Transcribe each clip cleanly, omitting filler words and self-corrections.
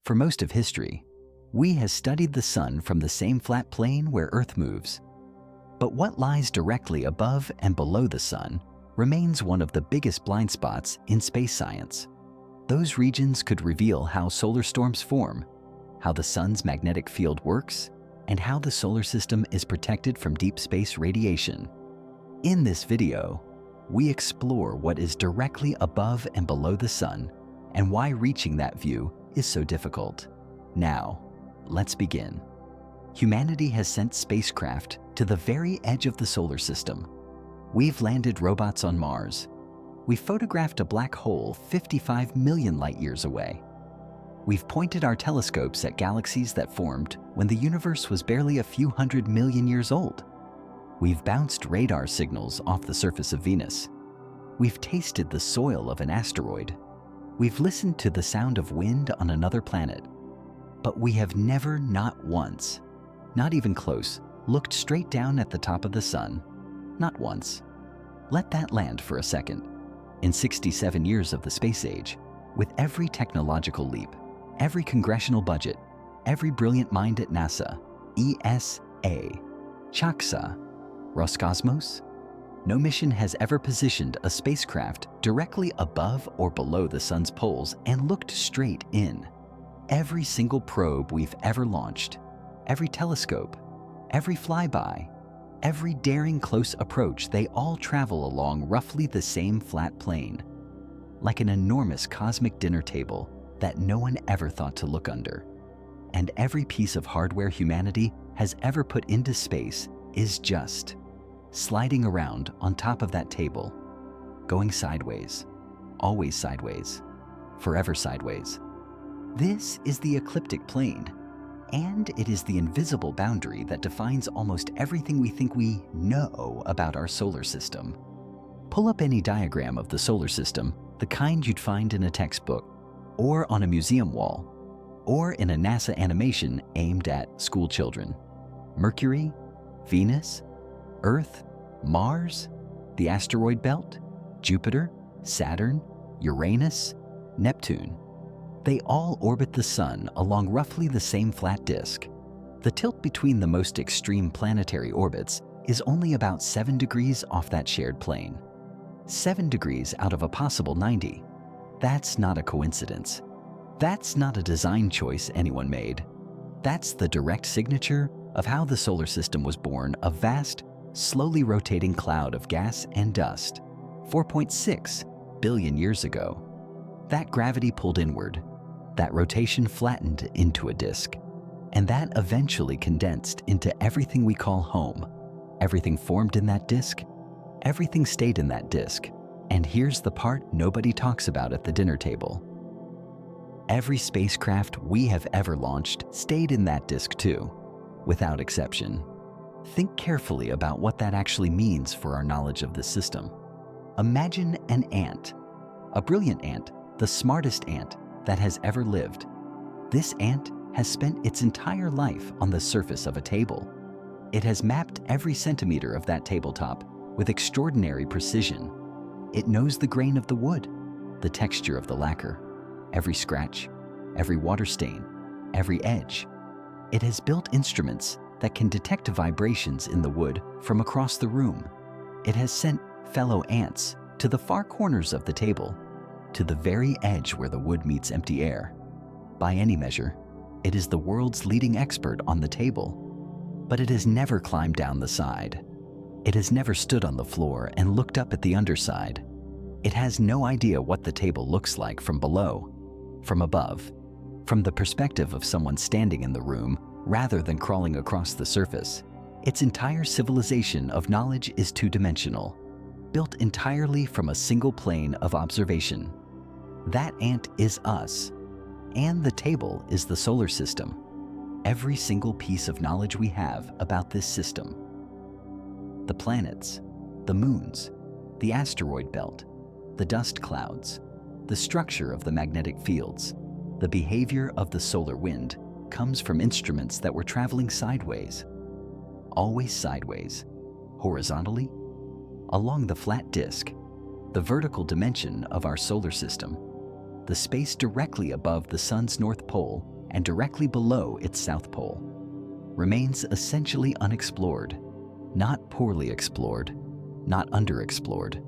For most of history, we have studied the sun from the same flat plane where Earth moves. But what lies directly above and below the sun remains one of the biggest blind spots in space science. Those regions could reveal how solar storms form, how the sun's magnetic field works, and how the solar system is protected from deep space radiation. In this video, we explore what is directly above and below the sun and why reaching that view is so difficult. Now, let's begin. Humanity has sent spacecraft to the very edge of the solar system. We've landed robots on Mars. We've photographed a black hole 55 million light years away. We've pointed our telescopes at galaxies that formed when the universe was barely a few 100 million years old. We've bounced radar signals off the surface of Venus. We've tasted the soil of an asteroid. We've listened to the sound of wind on another planet. But we have never, not once, not even close, looked straight down at the top of the sun. Not once. Let that land for a second. In 67 years of the space age, with every technological leap, every congressional budget, every brilliant mind at NASA, ESA, JAXA, Roscosmos, no mission has ever positioned a spacecraft directly above or below the sun's poles and looked straight in. Every single probe we've ever launched, every telescope, every flyby, every daring close approach, they all travel along roughly the same flat plane, like an enormous cosmic dinner table that no one ever thought to look under. And every piece of hardware humanity has ever put into space is just sliding around on top of that table, going sideways, always sideways, forever sideways. This is the ecliptic plane, and it is the invisible boundary that defines almost everything we think we know about our solar system. Pull up any diagram of the solar system, the kind you'd find in a textbook, or on a museum wall, or in a NASA animation aimed at school children. Mercury, Venus, Earth, Mars, the asteroid belt, Jupiter, Saturn, Uranus, Neptune. They all orbit the sun along roughly the same flat disk. The tilt between the most extreme planetary orbits is only about 7 degrees off that shared plane. 7 degrees out of a possible 90. That's not a coincidence. That's not a design choice anyone made. That's the direct signature of how the solar system was born, a vast, slowly rotating cloud of gas and dust 4.6 billion years ago. That gravity pulled inward. That rotation flattened into a disk. And that eventually condensed into everything we call home. Everything formed in that disk. Everything stayed in that disk. And here's the part nobody talks about at the dinner table. Every spacecraft we have ever launched stayed in that disk too, without exception. Think carefully about what that actually means for our knowledge of the system. Imagine an ant, a brilliant ant, the smartest ant that has ever lived. This ant has spent its entire life on the surface of a table. It has mapped every centimeter of that tabletop with extraordinary precision. It knows the grain of the wood, the texture of the lacquer, every scratch, every water stain, every edge. It has built instruments that can detect vibrations in the wood from across the room. It has sent fellow ants to the far corners of the table, to the very edge where the wood meets empty air. By any measure, it is the world's leading expert on the table. But it has never climbed down the side. It has never stood on the floor and looked up at the underside. It has no idea what the table looks like from below, from above, from the perspective of someone standing in the room rather than crawling across the surface. Its entire civilization of knowledge is two-dimensional, built entirely from a single plane of observation. That ant is us, and the table is the solar system. Every single piece of knowledge we have about this system. The planets, the moons, the asteroid belt, the dust clouds, the structure of the magnetic fields, the behavior of the solar wind comes from instruments that were traveling sideways, always sideways, horizontally, along the flat disk, the vertical dimension of our solar system, the space directly above the sun's north pole and directly below its south pole, remains essentially unexplored, not poorly explored, not underexplored,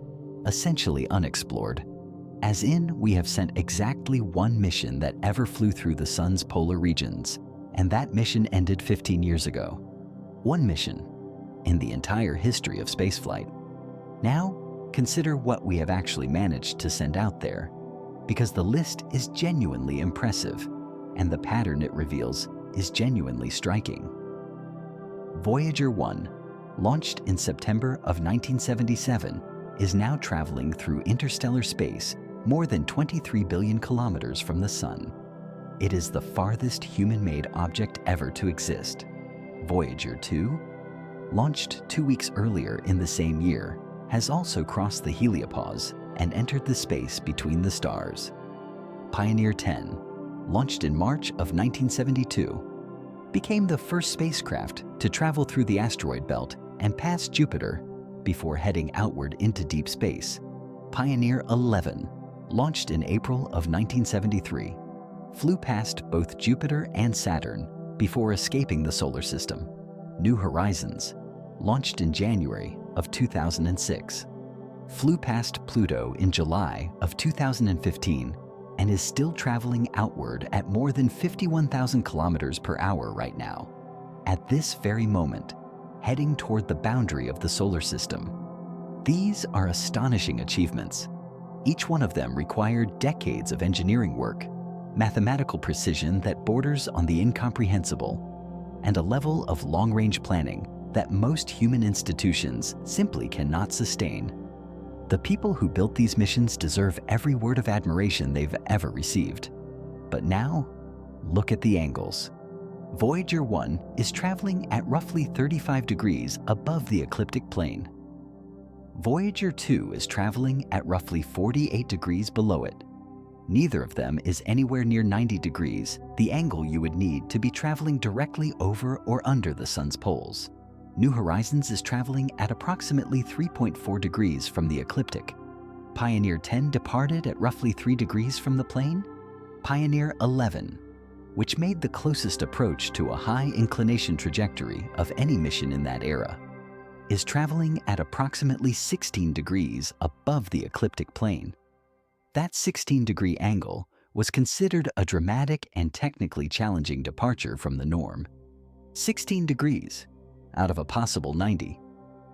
essentially unexplored. As in, we have sent exactly one mission that ever flew through the sun's polar regions, and that mission ended 15 years ago. One mission in the entire history of spaceflight. Now, consider what we have actually managed to send out there, because the list is genuinely impressive, and the pattern it reveals is genuinely striking. Voyager 1, launched in September of 1977, is now traveling through interstellar space more than 23 billion kilometers from the Sun. It is the farthest human-made object ever to exist. Voyager 2, launched 2 weeks earlier in the same year, has also crossed the heliopause and entered the space between the stars. Pioneer 10, launched in March of 1972, became the first spacecraft to travel through the asteroid belt and past Jupiter before heading outward into deep space. Pioneer 11, launched in April of 1973, flew past both Jupiter and Saturn before escaping the solar system. New Horizons, launched in January of 2006, flew past Pluto in July of 2015 and is still traveling outward at more than 51,000 kilometers per hour right now, at this very moment, heading toward the boundary of the solar system. These are astonishing achievements. Each one of them required decades of engineering work, mathematical precision that borders on the incomprehensible, and a level of long-range planning that most human institutions simply cannot sustain. The people who built these missions deserve every word of admiration they've ever received. But now, look at the angles. Voyager 1 is traveling at roughly 35 degrees above the ecliptic plane. Voyager 2 is traveling at roughly 48 degrees below it. Neither of them is anywhere near 90 degrees, the angle you would need to be traveling directly over or under the sun's poles. New Horizons is traveling at approximately 3.4 degrees from the ecliptic. Pioneer 10 departed at roughly 3 degrees from the plane. Pioneer 11, which made the closest approach to a high inclination trajectory of any mission in that era, is traveling at approximately 16 degrees above the ecliptic plane. That 16-degree angle was considered a dramatic and technically challenging departure from the norm. 16 degrees out of a possible 90.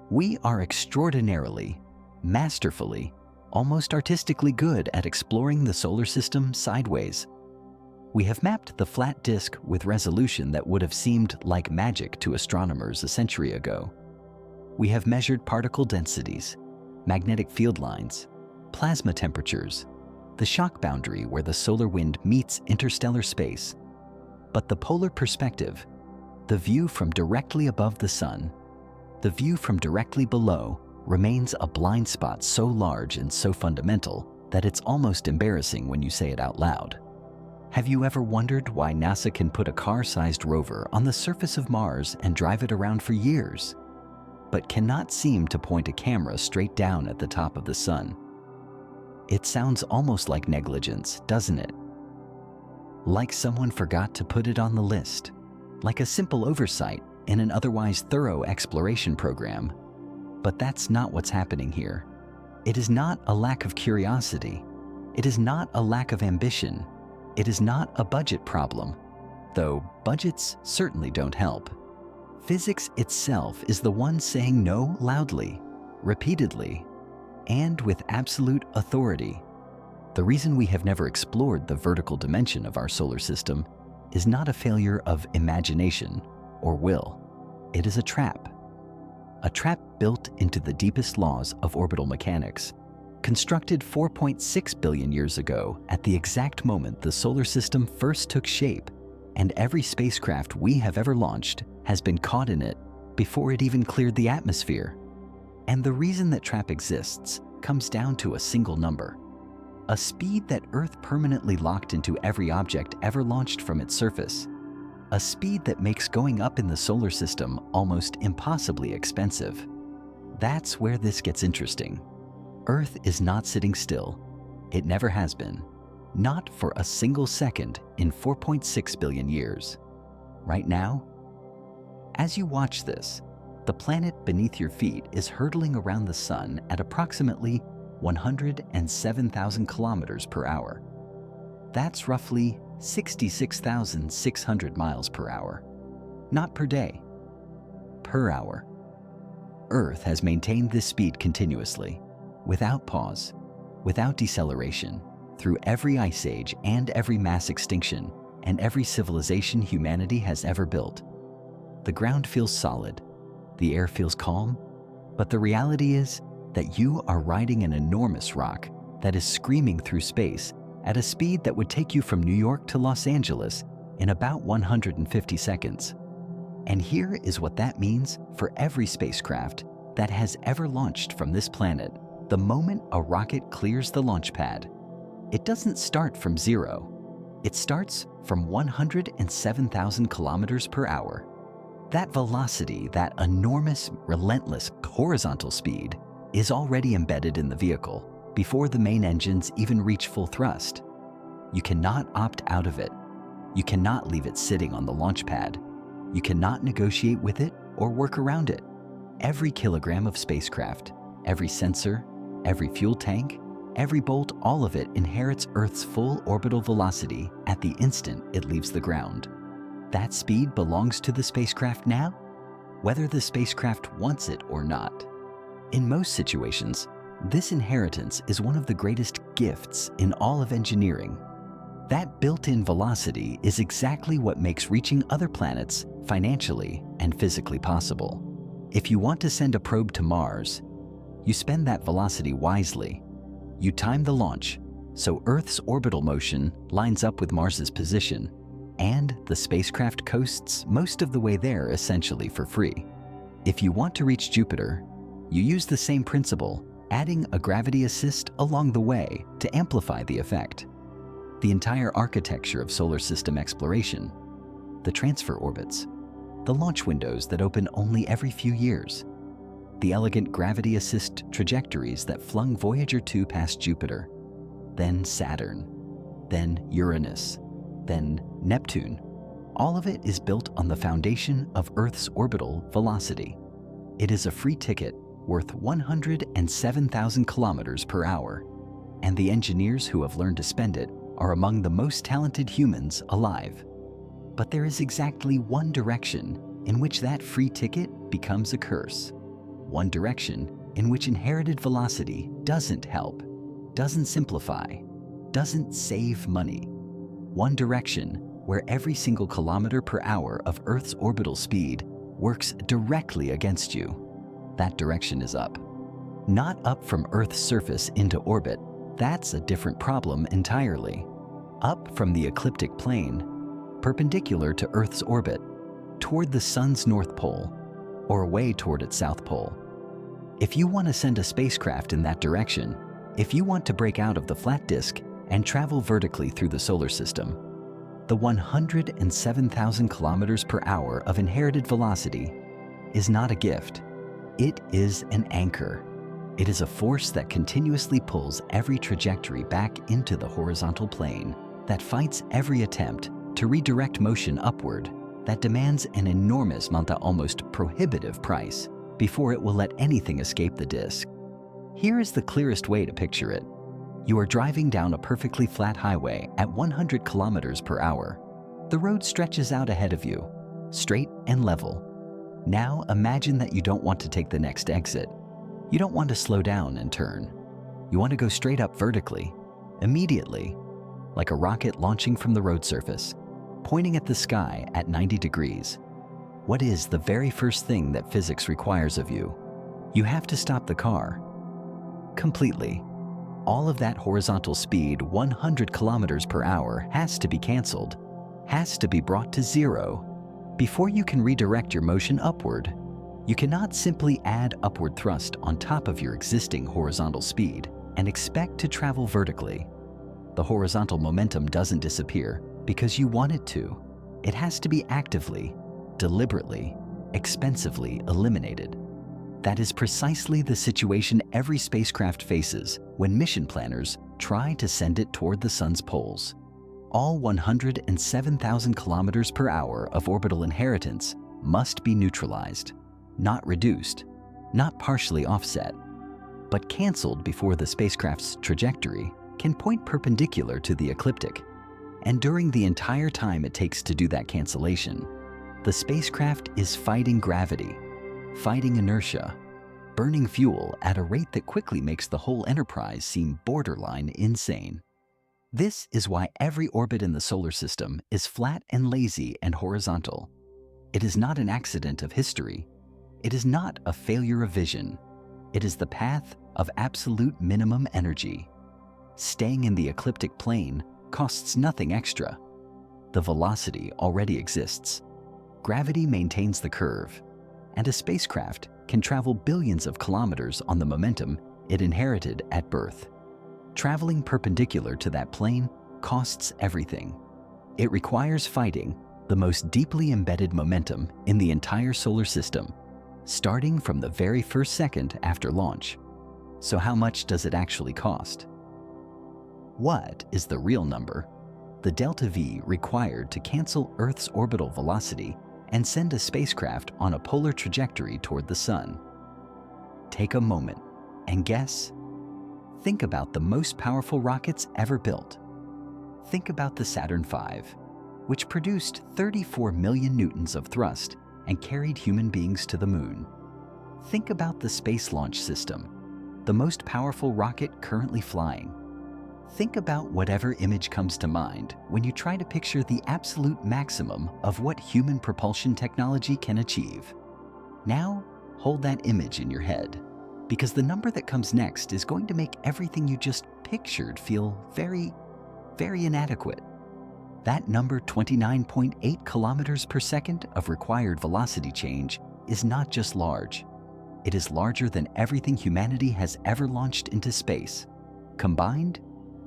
We are extraordinarily, masterfully, almost artistically good at exploring the solar system sideways. We have mapped the flat disk with resolution that would have seemed like magic to astronomers a century ago. We have measured particle densities, magnetic field lines, plasma temperatures, the shock boundary where the solar wind meets interstellar space. But the polar perspective, the view from directly above the sun, the view from directly below, remains a blind spot so large and so fundamental that it's almost embarrassing when you say it out loud. Have you ever wondered why NASA can put a car-sized rover on the surface of Mars and drive it around for years, but cannot seem to point a camera straight down at the top of the sun? It sounds almost like negligence, doesn't it? Like someone forgot to put it on the list, like a simple oversight in an otherwise thorough exploration program. But that's not what's happening here. It is not a lack of curiosity. It is not a lack of ambition. It is not a budget problem, though budgets certainly don't help. Physics itself is the one saying no loudly, repeatedly, and with absolute authority. The reason we have never explored the vertical dimension of our solar system is not a failure of imagination or will. It is a trap built into the deepest laws of orbital mechanics, constructed 4.6 billion years ago at the exact moment the solar system first took shape, and every spacecraft we have ever launched has been caught in it before it even cleared the atmosphere. And the reason that trap exists comes down to a single number: a speed that Earth permanently locked into every object ever launched from its surface. A speed that makes going up in the solar system almost impossibly expensive. That's where this gets interesting. Earth is not sitting still. It never has been. not for a single second in 4.6 billion years. Right now, as you watch this, the planet beneath your feet is hurtling around the sun at approximately 107,000 kilometers per hour. That's roughly 66,600 miles per hour. Not per day, per hour. Earth has maintained this speed continuously, without pause, without deceleration, through every ice age and every mass extinction and every civilization humanity has ever built. The ground feels solid, the air feels calm, but the reality is that you are riding an enormous rock that is screaming through space at a speed that would take you from New York to Los Angeles in about 150 seconds. And here is what that means for every spacecraft that has ever launched from this planet. The moment a rocket clears the launch pad, it doesn't start from zero. It starts from 107,000 kilometers per hour. That velocity, that enormous, relentless, horizontal speed, is already embedded in the vehicle before the main engines even reach full thrust. You cannot opt out of it. You cannot leave it sitting on the launch pad. You cannot negotiate with it or work around it. Every kilogram of spacecraft, every sensor, every fuel tank, every bolt, all of it inherits Earth's full orbital velocity at the instant it leaves the ground. That speed belongs to the spacecraft now, whether the spacecraft wants it or not. In most situations, this inheritance is one of the greatest gifts in all of engineering. That built-in velocity is exactly what makes reaching other planets financially and physically possible. If you want to send a probe to Mars, you spend that velocity wisely. You time the launch so Earth's orbital motion lines up with Mars's position, and the spacecraft coasts most of the way there essentially for free. If you want to reach Jupiter, you use the same principle, adding a gravity assist along the way to amplify the effect. The entire architecture of solar system exploration, the transfer orbits, the launch windows that open only every few years, the elegant gravity assist trajectories that flung Voyager 2 past Jupiter, then Saturn, then Uranus, then Neptune. All of it is built on the foundation of Earth's orbital velocity. It is a free ticket worth 107,000 kilometers per hour, and the engineers who have learned to spend it are among the most talented humans alive. But there is exactly one direction in which that free ticket becomes a curse. One direction in which inherited velocity doesn't help, doesn't simplify, doesn't save money. One direction where every single kilometer per hour of Earth's orbital speed works directly against you. That direction is up. Not up from Earth's surface into orbit. That's a different problem entirely. Up from the ecliptic plane, perpendicular to Earth's orbit, toward the sun's north pole, or away toward its south pole. If you want to send a spacecraft in that direction, if you want to break out of the flat disk and travel vertically through the solar system, the 107,000 kilometers per hour of inherited velocity is not a gift. It is an anchor. It is a force that continuously pulls every trajectory back into the horizontal plane, that fights every attempt to redirect motion upward, that demands an enormous, almost prohibitive price before it will let anything escape the disk. Here is the clearest way to picture it. You are driving down a perfectly flat highway at 100 kilometers per hour. The road stretches out ahead of you, straight and level. Now imagine that you don't want to take the next exit. You don't want to slow down and turn. You want to go straight up vertically, immediately, like a rocket launching from the road surface, pointing at the sky at 90 degrees. What is the very first thing that physics requires of you? You have to stop the car. Completely. All of that horizontal speed, 100 kilometers per hour, has to be canceled, has to be brought to zero. Before you can redirect your motion upward, you cannot simply add upward thrust on top of your existing horizontal speed and expect to travel vertically. The horizontal momentum doesn't disappear because you want it to. It has to be actively, deliberately, expensively eliminated. That is precisely the situation every spacecraft faces when mission planners try to send it toward the sun's poles. All 107,000 kilometers per hour of orbital inheritance must be neutralized, not reduced, not partially offset, but canceled before the spacecraft's trajectory can point perpendicular to the ecliptic. And during the entire time it takes to do that cancellation, the spacecraft is fighting gravity, fighting inertia, burning fuel at a rate that quickly makes the whole enterprise seem borderline insane. This is why every orbit in the solar system is flat and lazy and horizontal. It is not an accident of history. It is not a failure of vision. It is the path of absolute minimum energy. Staying in the ecliptic plane costs nothing extra. The velocity already exists. Gravity maintains the curve, and a spacecraft can travel billions of kilometers on the momentum it inherited at birth. Traveling perpendicular to that plane costs everything. It requires fighting the most deeply embedded momentum in the entire solar system, starting from the very first second after launch. So how much does it actually cost? What is the real number? The delta V required to cancel Earth's orbital velocity and send a spacecraft on a polar trajectory toward the sun. Take a moment and guess. Think about the most powerful rockets ever built. Think about the Saturn V, which produced 34 million newtons of thrust and carried human beings to the moon. Think about the Space Launch System, the most powerful rocket currently flying. Think about whatever image comes to mind when you try to picture the absolute maximum of what human propulsion technology can achieve. Now, hold that image in your head, because the number that comes next is going to make everything you just pictured feel very, very inadequate. That number, 29.8 kilometers per second of required velocity change, is not just large. It is larger than everything humanity has ever launched into space, combined,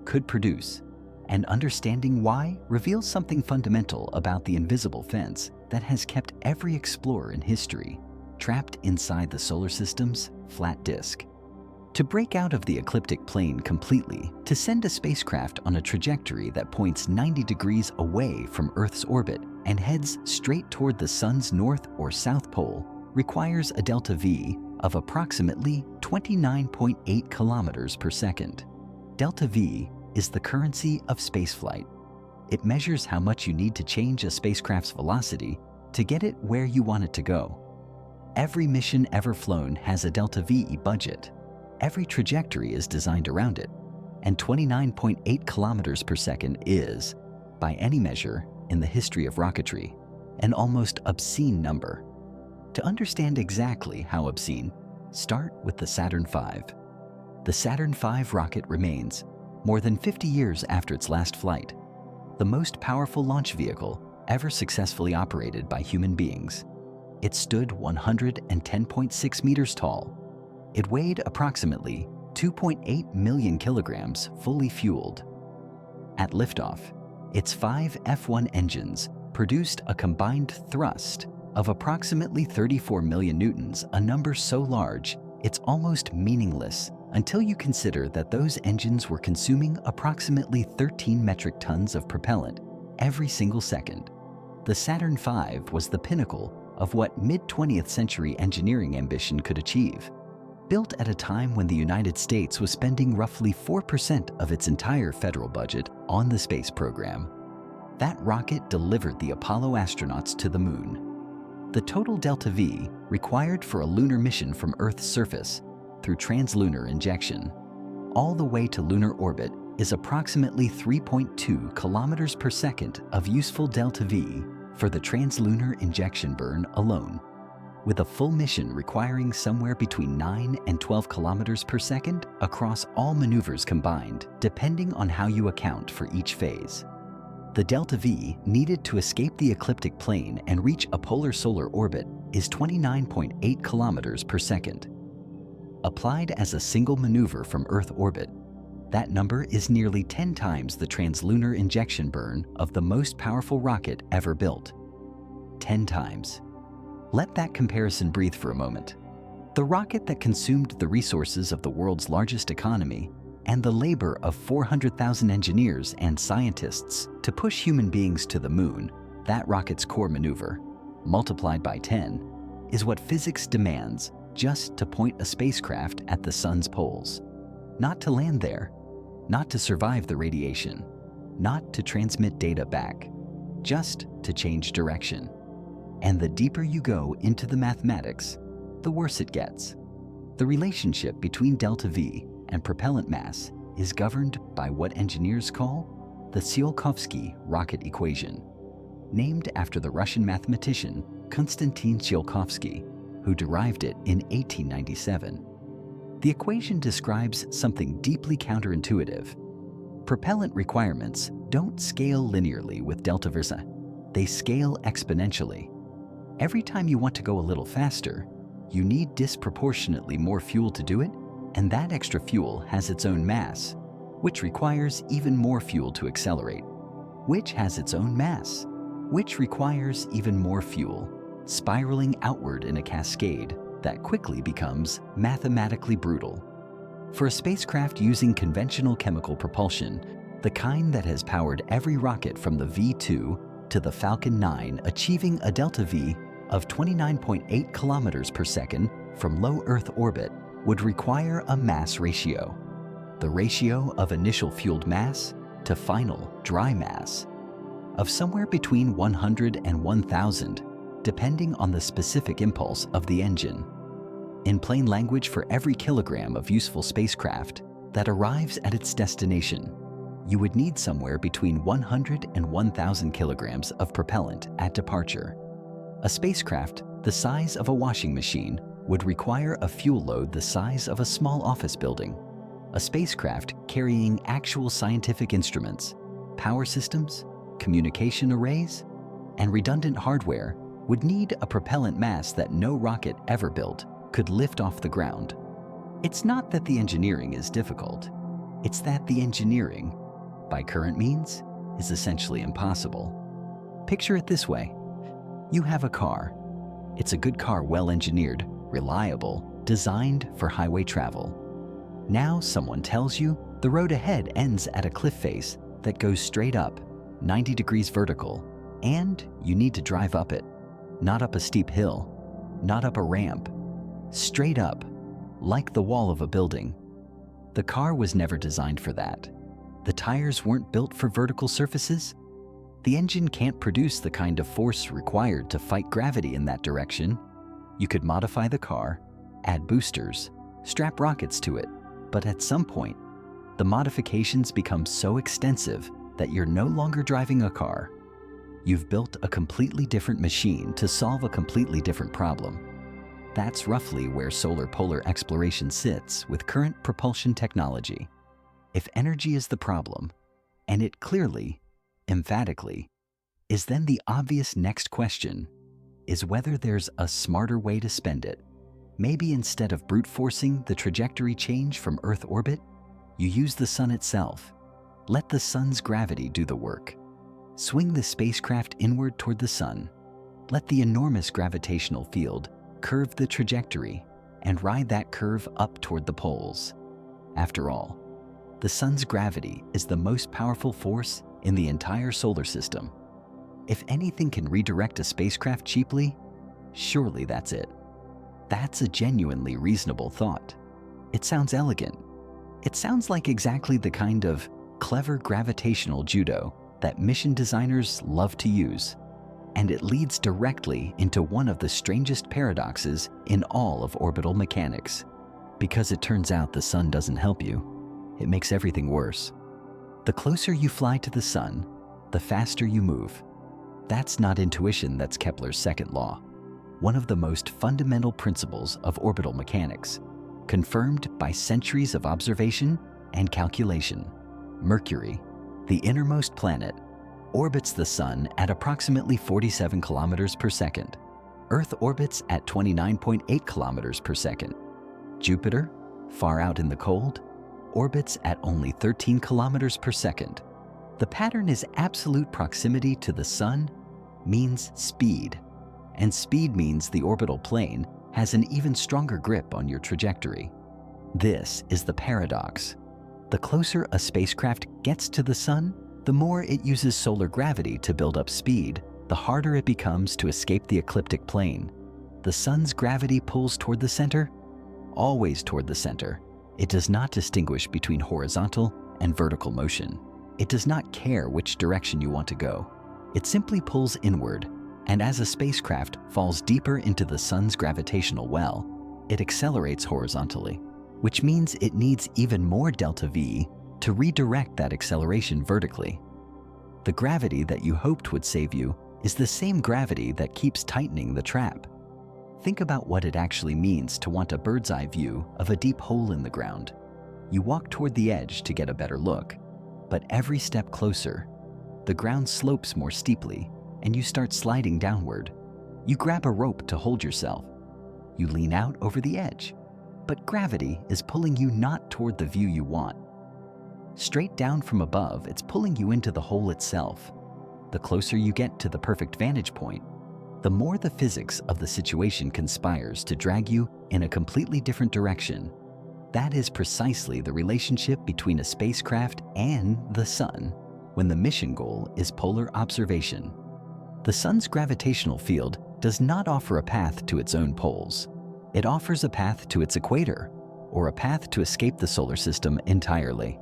could produce. And understanding why reveals something fundamental about the invisible fence that has kept every explorer in history trapped inside the solar system's flat disk. To break out of the ecliptic plane completely, to send a spacecraft on a trajectory that points 90 degrees away from Earth's orbit and heads straight toward the sun's north or south pole requires a delta V of approximately 29.8 kilometers per second. Delta V is the currency of spaceflight. It measures how much you need to change a spacecraft's velocity to get it where you want it to go. Every mission ever flown has a delta V budget. Every trajectory is designed around it, and 29.8 kilometers per second is, by any measure in the history of rocketry, an almost obscene number. To understand exactly how obscene, start with the Saturn V. The Saturn V rocket remains, more than 50 years after its last flight, the most powerful launch vehicle ever successfully operated by human beings. It stood 110.6 meters tall. It weighed approximately 2.8 million kilograms fully fueled. At liftoff, its 5 F1 engines produced a combined thrust of approximately 34 million newtons, a number so large it's almost meaningless until you consider that those engines were consuming approximately 13 metric tons of propellant every single second. The Saturn V was the pinnacle of what mid-20th century engineering ambition could achieve. Built at a time when the United States was spending roughly 4% of its entire federal budget on the space program, that rocket delivered the Apollo astronauts to the moon. The total delta V required for a lunar mission from Earth's surface through translunar injection all the way to lunar orbit is approximately 3.2 kilometers per second of useful delta V for the translunar injection burn alone, with a full mission requiring somewhere between 9 and 12 kilometers per second across all maneuvers combined, depending on how you account for each phase. The delta V needed to escape the ecliptic plane and reach a polar solar orbit is 29.8 kilometers per second. Applied as a single maneuver from Earth orbit, that number is nearly 10 times the translunar injection burn of the most powerful rocket ever built. 10 times. Let that comparison breathe for a moment. The rocket that consumed the resources of the world's largest economy and the labor of 400,000 engineers and scientists to push human beings to the moon, that rocket's core maneuver, multiplied by 10, is what physics demands just to point a spacecraft at the sun's poles. Not to land there, not to survive the radiation, not to transmit data back, just to change direction. And the deeper you go into the mathematics, the worse it gets. The relationship between delta V and propellant mass is governed by what engineers call the Tsiolkovsky rocket equation, named after the Russian mathematician Konstantin Tsiolkovsky, who derived it in 1897. The equation describes something deeply counterintuitive. Propellant requirements don't scale linearly with delta versa. They scale exponentially. Every time you want to go a little faster, you need disproportionately more fuel to do it, and that extra fuel has its own mass, which requires even more fuel to accelerate, which has its own mass, which requires even more fuel, spiraling outward in a cascade that quickly becomes mathematically brutal. For a spacecraft using conventional chemical propulsion, the kind that has powered every rocket from the V2 to the Falcon 9 achieving a delta V of 29.8 kilometers per second from low Earth orbit would require a mass ratio, the ratio of initial fueled mass to final dry mass, of somewhere between 100 and 1,000, depending on the specific impulse of the engine. In plain language, for every kilogram of useful spacecraft that arrives at its destination, you would need somewhere between 100 and 1,000 kilograms of propellant at departure. A spacecraft the size of a washing machine would require a fuel load the size of a small office building. A spacecraft carrying actual scientific instruments, power systems, communication arrays, and redundant hardware would need a propellant mass that no rocket ever built could lift off the ground. It's not that the engineering is difficult, it's that the engineering, by current means, is essentially impossible. Picture it this way. You have a car. It's a good car, well engineered, reliable, designed for highway travel. Now someone tells you the road ahead ends at a cliff face that goes straight up, 90 degrees vertical, and you need to drive up it. Not up a steep hill, not up a ramp, straight up, like the wall of a building. The car was never designed for that. The tires weren't built for vertical surfaces. The engine can't produce the kind of force required to fight gravity in that direction. You could modify the car, add boosters, strap rockets to it, but at some point, the modifications become so extensive that you're no longer driving a car. You've built a completely different machine to solve a completely different problem. That's roughly where solar polar exploration sits with current propulsion technology. If energy is the problem, and it clearly, emphatically, is, then the obvious next question is whether there's a smarter way to spend it. Maybe instead of brute forcing the trajectory change from Earth orbit, you use the sun itself. Let the sun's gravity do the work. Swing the spacecraft inward toward the sun. Let the enormous gravitational field curve the trajectory and ride that curve up toward the poles. After all, the sun's gravity is the most powerful force in the entire solar system. If anything can redirect a spacecraft cheaply, surely that's it. That's a genuinely reasonable thought. It sounds elegant. It sounds like exactly the kind of clever gravitational judo that mission designers love to use. And it leads directly into one of the strangest paradoxes in all of orbital mechanics. Because it turns out the sun doesn't help you, it makes everything worse. The closer you fly to the sun, the faster you move. That's not intuition, that's Kepler's second law, one of the most fundamental principles of orbital mechanics, confirmed by centuries of observation and calculation. Mercury, the innermost planet, orbits the sun at approximately 47 kilometers per second. Earth orbits at 29.8 kilometers per second. Jupiter, far out in the cold, orbits at only 13 kilometers per second. The pattern is absolute proximity to the sun means speed, and speed means the orbital plane has an even stronger grip on your trajectory. This is the paradox. The closer a spacecraft gets to the sun, the more it uses solar gravity to build up speed, the harder it becomes to escape the ecliptic plane. The sun's gravity pulls toward the center, always toward the center. It does not distinguish between horizontal and vertical motion. It does not care which direction you want to go. It simply pulls inward, and as a spacecraft falls deeper into the sun's gravitational well, it accelerates horizontally, which means it needs even more delta V to redirect that acceleration vertically. The gravity that you hoped would save you is the same gravity that keeps tightening the trap. Think about what it actually means to want a bird's eye view of a deep hole in the ground. You walk toward the edge to get a better look, but every step closer, the ground slopes more steeply and you start sliding downward. You grab a rope to hold yourself. You lean out over the edge, but gravity is pulling you not toward the view you want. Straight down from above, it's pulling you into the hole itself. The closer you get to the perfect vantage point, the more the physics of the situation conspires to drag you in a completely different direction. That is precisely the relationship between a spacecraft and the sun when the mission goal is polar observation. The sun's gravitational field does not offer a path to its own poles. It offers a path to its equator, or a path to escape the solar system entirely.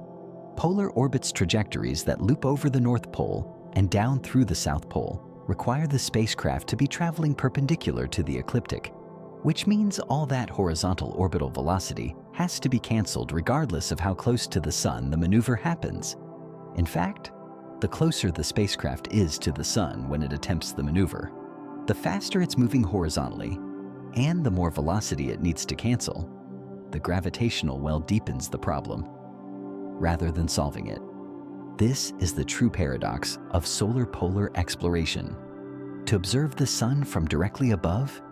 Polar orbits trajectories that loop over the North Pole and down through the South Pole require the spacecraft to be traveling perpendicular to the ecliptic, which means all that horizontal orbital velocity has to be canceled regardless of how close to the sun the maneuver happens. In fact, the closer the spacecraft is to the sun when it attempts the maneuver, the faster it's moving horizontally, and the more velocity it needs to cancel. The gravitational well deepens the problem, rather than solving it. This is the true paradox of solar polar exploration. To observe the sun from directly above,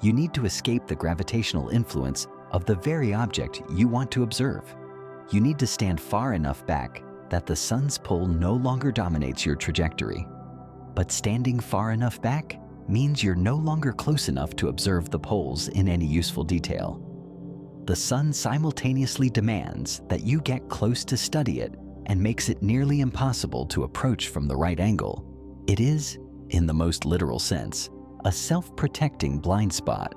you need to escape the gravitational influence of the very object you want to observe. You need to stand far enough back that the sun's pull no longer dominates your trajectory. But standing far enough back means you're no longer close enough to observe the poles in any useful detail. The sun simultaneously demands that you get close to study it and makes it nearly impossible to approach from the right angle. It is, in the most literal sense, a self-protecting blind spot.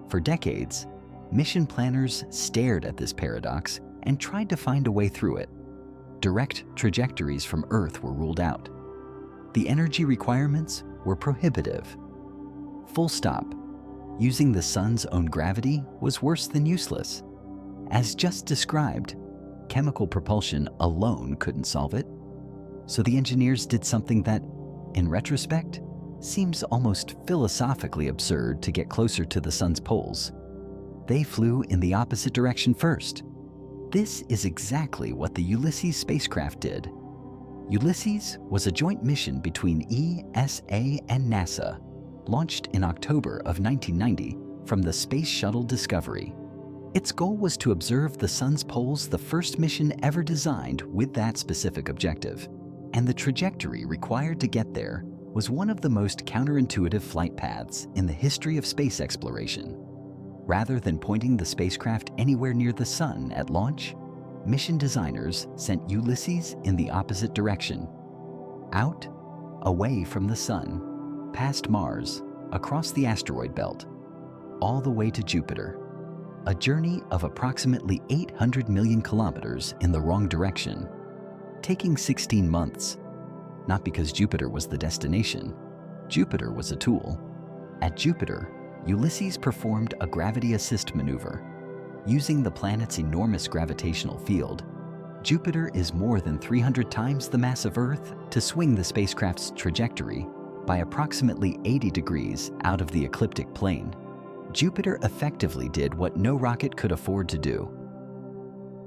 For decades, mission planners stared at this paradox and tried to find a way through it. Direct trajectories from Earth were ruled out. The energy requirements were prohibitive. Full stop. Using the sun's own gravity was worse than useless. As just described, chemical propulsion alone couldn't solve it. So the engineers did something that, in retrospect, seems almost philosophically absurd to get closer to the sun's poles. They flew in the opposite direction first. This is exactly what the Ulysses spacecraft did. Ulysses was a joint mission between ESA and NASA, launched in October of 1990 from the Space Shuttle Discovery. Its goal was to observe the sun's poles, the first mission ever designed with that specific objective. And the trajectory required to get there was one of the most counterintuitive flight paths in the history of space exploration. Rather than pointing the spacecraft anywhere near the sun at launch, mission designers sent Ulysses in the opposite direction. Out, away from the sun, past Mars, across the asteroid belt, all the way to Jupiter. A journey of approximately 800 million kilometers in the wrong direction, taking 16 months. Not because Jupiter was the destination. Jupiter was a tool. At Jupiter, Ulysses performed a gravity assist maneuver. Using the planet's enormous gravitational field, Jupiter is more than 300 times the mass of Earth to swing the spacecraft's trajectory by approximately 80 degrees out of the ecliptic plane. Jupiter effectively did what no rocket could afford to do.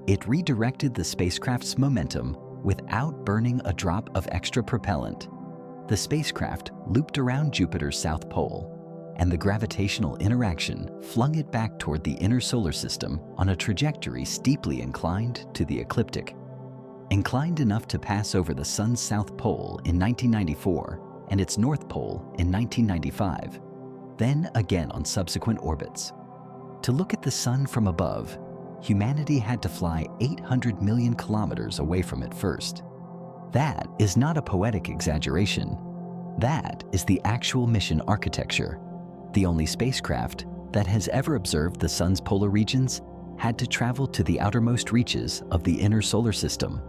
It redirected the spacecraft's momentum without burning a drop of extra propellant. The spacecraft looped around Jupiter's south pole, and the gravitational interaction flung it back toward the inner solar system on a trajectory steeply inclined to the ecliptic. Inclined enough to pass over the sun's south pole in 1994 and its north pole in 1995, then again on subsequent orbits. To look at the sun from above, humanity had to fly 800 million kilometers away from it first. That is not a poetic exaggeration. That is the actual mission architecture. The only spacecraft that has ever observed the sun's polar regions had to travel to the outermost reaches of the inner solar system,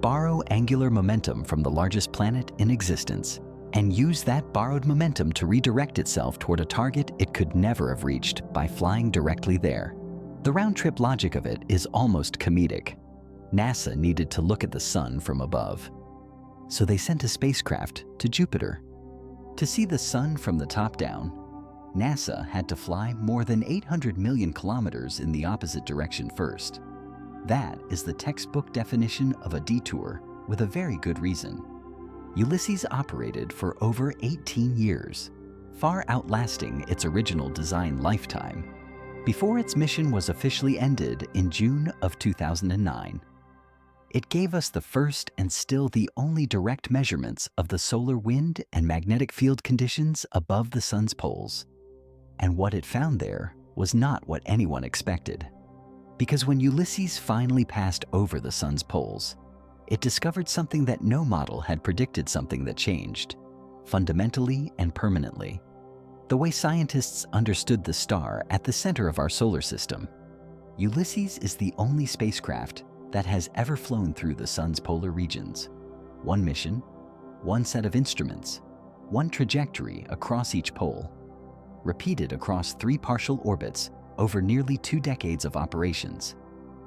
borrow angular momentum from the largest planet in existence, and use that borrowed momentum to redirect itself toward a target it could never have reached by flying directly there. The round-trip logic of it is almost comedic. NASA needed to look at the sun from above, so they sent a spacecraft to Jupiter. To see the sun from the top down, NASA had to fly more than 800 million kilometers in the opposite direction first. That is the textbook definition of a detour with a very good reason. Ulysses operated for over 18 years, far outlasting its original design lifetime, before its mission was officially ended in June of 2009. It gave us the first and still the only direct measurements of the solar wind and magnetic field conditions above the sun's poles. And what it found there was not what anyone expected. Because when Ulysses finally passed over the sun's poles, it discovered something that no model had predicted, something that changed, fundamentally and permanently. The way scientists understood the star at the center of our solar system. Ulysses is the only spacecraft that has ever flown through the sun's polar regions. One mission, one set of instruments, one trajectory across each pole, repeated across 3 partial orbits over nearly 2 decades of operations.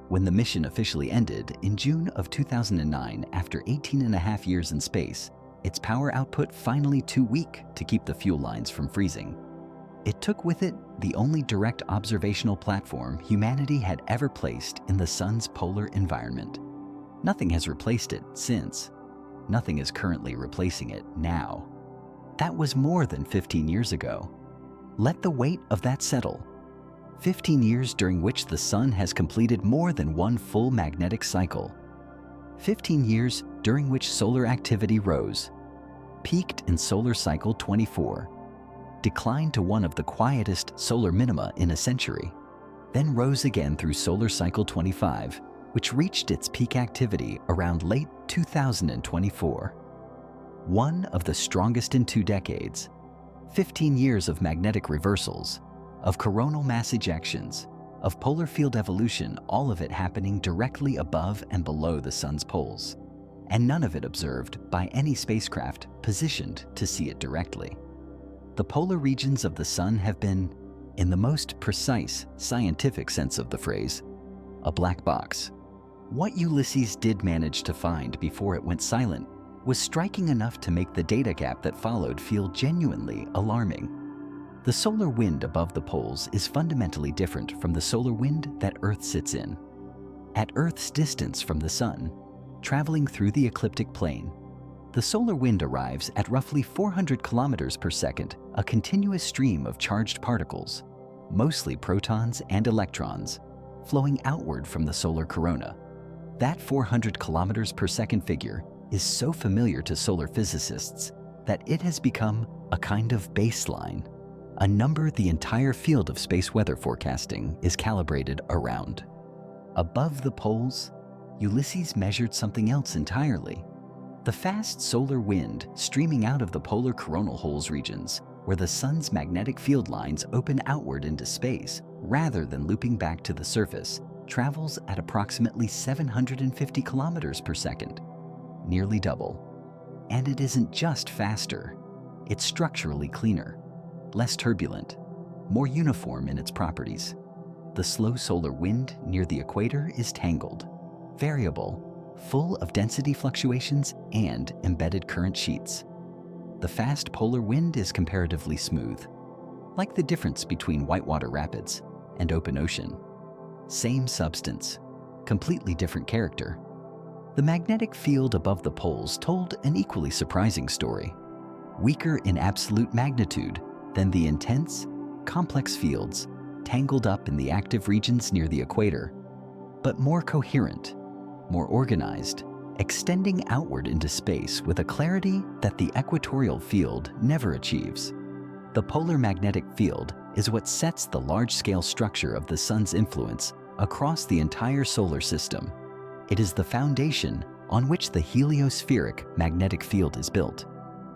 When the mission officially ended in June of 2009 after 18.5 years in space, its power output finally too weak to keep the fuel lines from freezing. It took with it the only direct observational platform humanity had ever placed in the sun's polar environment. Nothing has replaced it since. Nothing is currently replacing it now. That was more than 15 years ago. Let the weight of that settle. 15 years during which the sun has completed more than one full magnetic cycle. 15 years during which solar activity rose, peaked in solar cycle 24, declined to one of the quietest solar minima in a century, then rose again through solar cycle 25, which reached its peak activity around late 2024. One of the strongest in 2 decades, 15 years of magnetic reversals, of coronal mass ejections, of polar field evolution, all of it happening directly above and below the sun's poles, and none of it observed by any spacecraft positioned to see it directly. The polar regions of the sun have been, in the most precise scientific sense of the phrase, a black box. What Ulysses did manage to find before it went silent was striking enough to make the data gap that followed feel genuinely alarming. The solar wind above the poles is fundamentally different from the solar wind that Earth sits in. At Earth's distance from the sun, traveling through the ecliptic plane, the solar wind arrives at roughly 400 kilometers per second, a continuous stream of charged particles, mostly protons and electrons, flowing outward from the solar corona. That 400 kilometers per second figure is so familiar to solar physicists that it has become a kind of baseline, a number the entire field of space weather forecasting is calibrated around. Above the poles, Ulysses measured something else entirely. The fast solar wind streaming out of the polar coronal holes regions, where the sun's magnetic field lines open outward into space rather than looping back to the surface, travels at approximately 750 kilometers per second, nearly double. And it isn't just faster, it's structurally cleaner, less turbulent, more uniform in its properties. The slow solar wind near the equator is tangled, variable, full of density fluctuations and embedded current sheets. The fast polar wind is comparatively smooth, like the difference between whitewater rapids and open ocean. Same substance, completely different character. The magnetic field above the poles told an equally surprising story. Weaker in absolute magnitude than the intense, complex fields tangled up in the active regions near the equator, but more coherent, more organized, extending outward into space with a clarity that the equatorial field never achieves. The polar magnetic field is what sets the large-scale structure of the sun's influence across the entire solar system. It is the foundation on which the heliospheric magnetic field is built.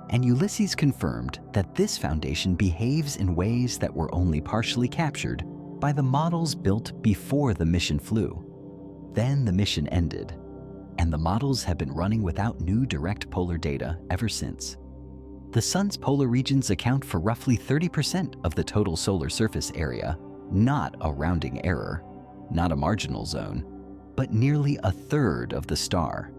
And Ulysses confirmed that this foundation behaves in ways that were only partially captured by the models built before the mission flew. Then the mission ended, and the models have been running without new direct polar data ever since. The sun's polar regions account for roughly 30% of the total solar surface area, not a rounding error, not a marginal zone, but nearly a third of the star.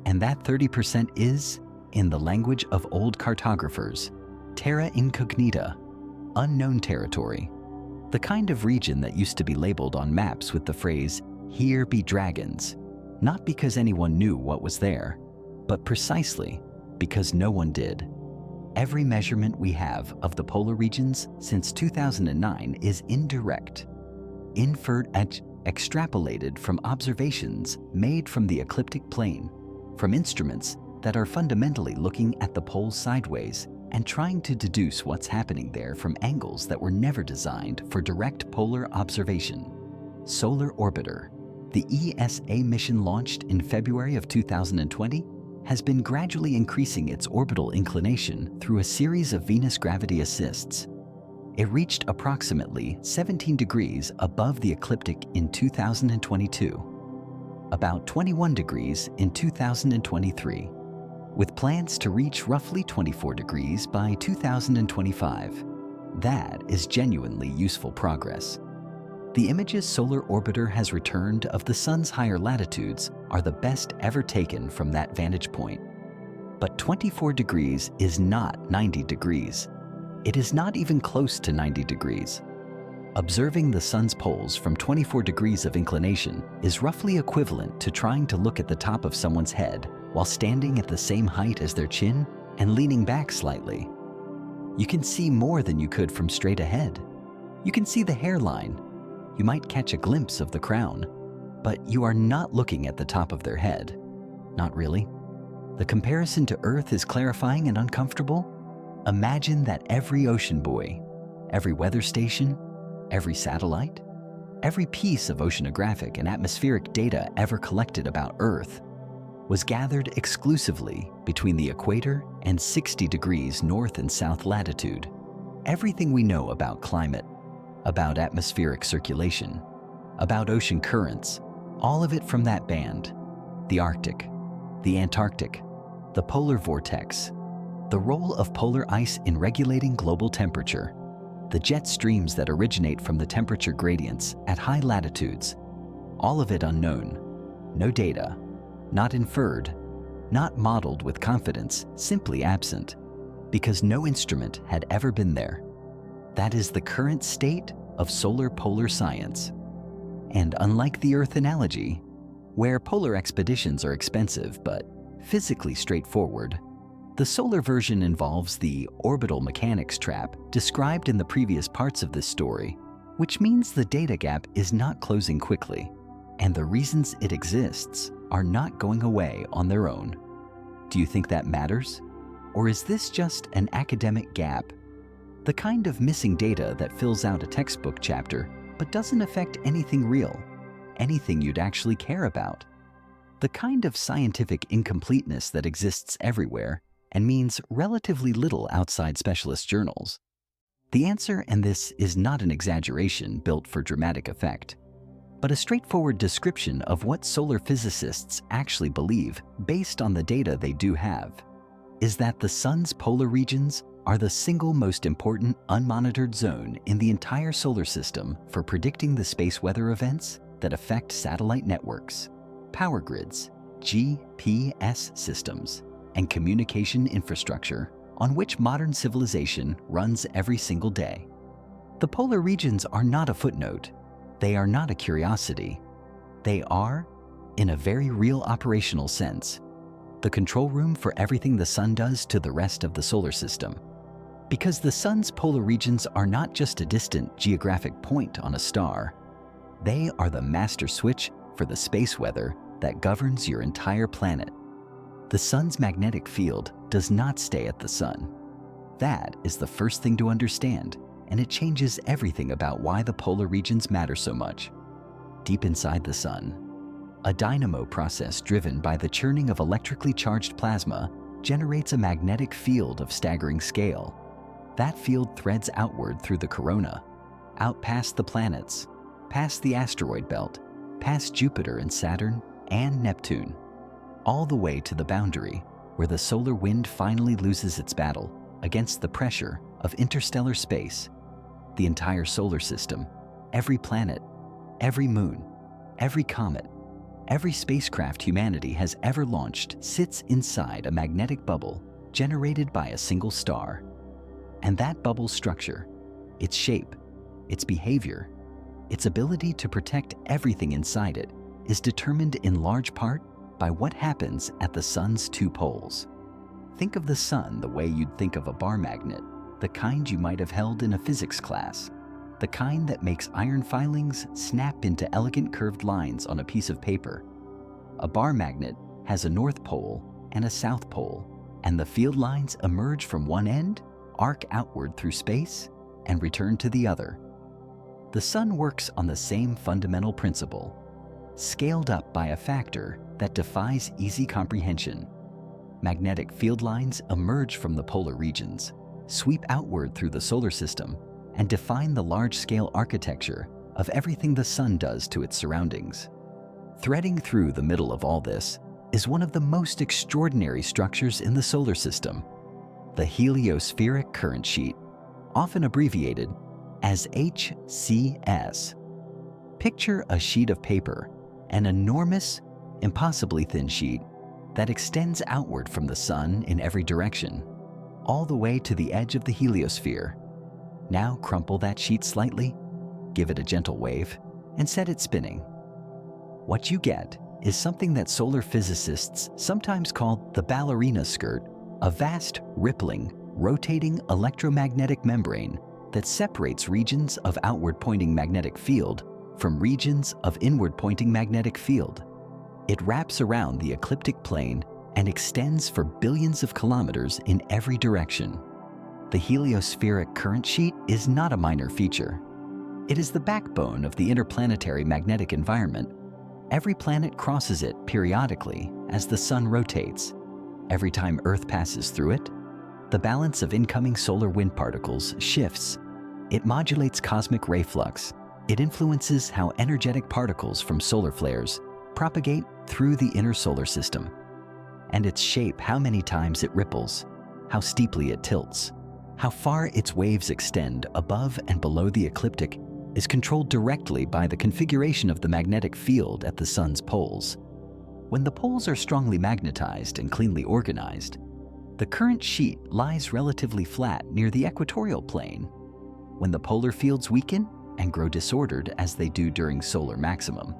And that 30% is, in the language of old cartographers, terra incognita, unknown territory, the kind of region that used to be labeled on maps with the phrase, "Here be dragons," not because anyone knew what was there, but precisely because no one did. Every measurement we have of the polar regions since 2009 is indirect, inferred and extrapolated from observations made from the ecliptic plane, from instruments that are fundamentally looking at the poles sideways and trying to deduce what's happening there from angles that were never designed for direct polar observation. Solar Orbiter, the ESA mission launched in February of 2020, has been gradually increasing its orbital inclination through a series of Venus gravity assists. It reached approximately 17 degrees above the ecliptic in 2022, about 21 degrees in 2023, with plans to reach roughly 24 degrees by 2025. That is genuinely useful progress. The images Solar Orbiter has returned of the sun's higher latitudes are the best ever taken from that vantage point. But 24 degrees is not 90 degrees. It is not even close to 90 degrees. Observing the sun's poles from 24 degrees of inclination is roughly equivalent to trying to look at the top of someone's head while standing at the same height as their chin and leaning back slightly. You can see more than you could from straight ahead. You can see the hairline. You might catch a glimpse of the crown, but you are not looking at the top of their head. Not really. The comparison to Earth is clarifying and uncomfortable. Imagine that every ocean buoy, every weather station, every satellite, every piece of oceanographic and atmospheric data ever collected about Earth was gathered exclusively between the equator and 60 degrees north and south latitude. Everything we know about climate, about atmospheric circulation, about ocean currents, all of it from that band. The Arctic, the Antarctic, the polar vortex, the role of polar ice in regulating global temperature, the jet streams that originate from the temperature gradients at high latitudes, all of it unknown, no data, not inferred, not modeled with confidence, simply absent, because no instrument had ever been there. That is the current state of solar polar science. And unlike the Earth analogy, where polar expeditions are expensive but physically straightforward, the solar version involves the orbital mechanics trap described in the previous parts of this story, which means the data gap is not closing quickly, and the reasons it exists are not going away on their own. Do you think that matters? Or is this just an academic gap? The kind of missing data that fills out a textbook chapter but doesn't affect anything real, anything you'd actually care about. The kind of scientific incompleteness that exists everywhere and means relatively little outside specialist journals. The answer, and this is not an exaggeration built for dramatic effect, but a straightforward description of what solar physicists actually believe based on the data they do have, is that the sun's polar regions are the single most important unmonitored zone in the entire solar system for predicting the space weather events that affect satellite networks, power grids, GPS systems, and communication infrastructure on which modern civilization runs every single day. The polar regions are not a footnote. They are not a curiosity. They are, in a very real operational sense, the control room for everything the sun does to the rest of the solar system. Because the sun's polar regions are not just a distant geographic point on a star. They are the master switch for the space weather that governs your entire planet. The sun's magnetic field does not stay at the sun. That is the first thing to understand, and it changes everything about why the polar regions matter so much. Deep inside the sun, a dynamo process driven by the churning of electrically charged plasma generates a magnetic field of staggering scale. That field threads outward through the corona, out past the planets, past the asteroid belt, past Jupiter and Saturn and Neptune, all the way to the boundary where the solar wind finally loses its battle against the pressure of interstellar space. The entire solar system, every planet, every moon, every comet, every spacecraft humanity has ever launched sits inside a magnetic bubble generated by a single star. And that bubble's structure, its shape, its behavior, its ability to protect everything inside it is determined in large part by what happens at the sun's two poles. Think of the sun the way you'd think of a bar magnet, the kind you might have held in a physics class, the kind that makes iron filings snap into elegant curved lines on a piece of paper. A bar magnet has a north pole and a south pole, and the field lines emerge from one end, arc outward through space, and return to the other. The sun works on the same fundamental principle, scaled up by a factor that defies easy comprehension. Magnetic field lines emerge from the polar regions, sweep outward through the solar system, and define the large-scale architecture of everything the sun does to its surroundings. Threading through the middle of all this is one of the most extraordinary structures in the solar system, the heliospheric current sheet, often abbreviated as HCS. Picture a sheet of paper, an enormous, impossibly thin sheet that extends outward from the sun in every direction, all the way to the edge of the heliosphere. Now crumple that sheet slightly, give it a gentle wave, and set it spinning. What you get is something that solar physicists sometimes call the ballerina skirt, a vast, rippling, rotating electromagnetic membrane that separates regions of outward-pointing magnetic field from regions of inward-pointing magnetic field. It wraps around the ecliptic plane and extends for billions of kilometers in every direction. The heliospheric current sheet is not a minor feature. It is the backbone of the interplanetary magnetic environment. Every planet crosses it periodically as the sun rotates. Every time Earth passes through it, the balance of incoming solar wind particles shifts. It modulates cosmic ray flux. It influences how energetic particles from solar flares propagate through the inner solar system. And its shape, how many times it ripples, how steeply it tilts, how far its waves extend above and below the ecliptic is controlled directly by the configuration of the magnetic field at the sun's poles. When the poles are strongly magnetized and cleanly organized, the current sheet lies relatively flat near the equatorial plane. When the polar fields weaken and grow disordered as they do during solar maximum,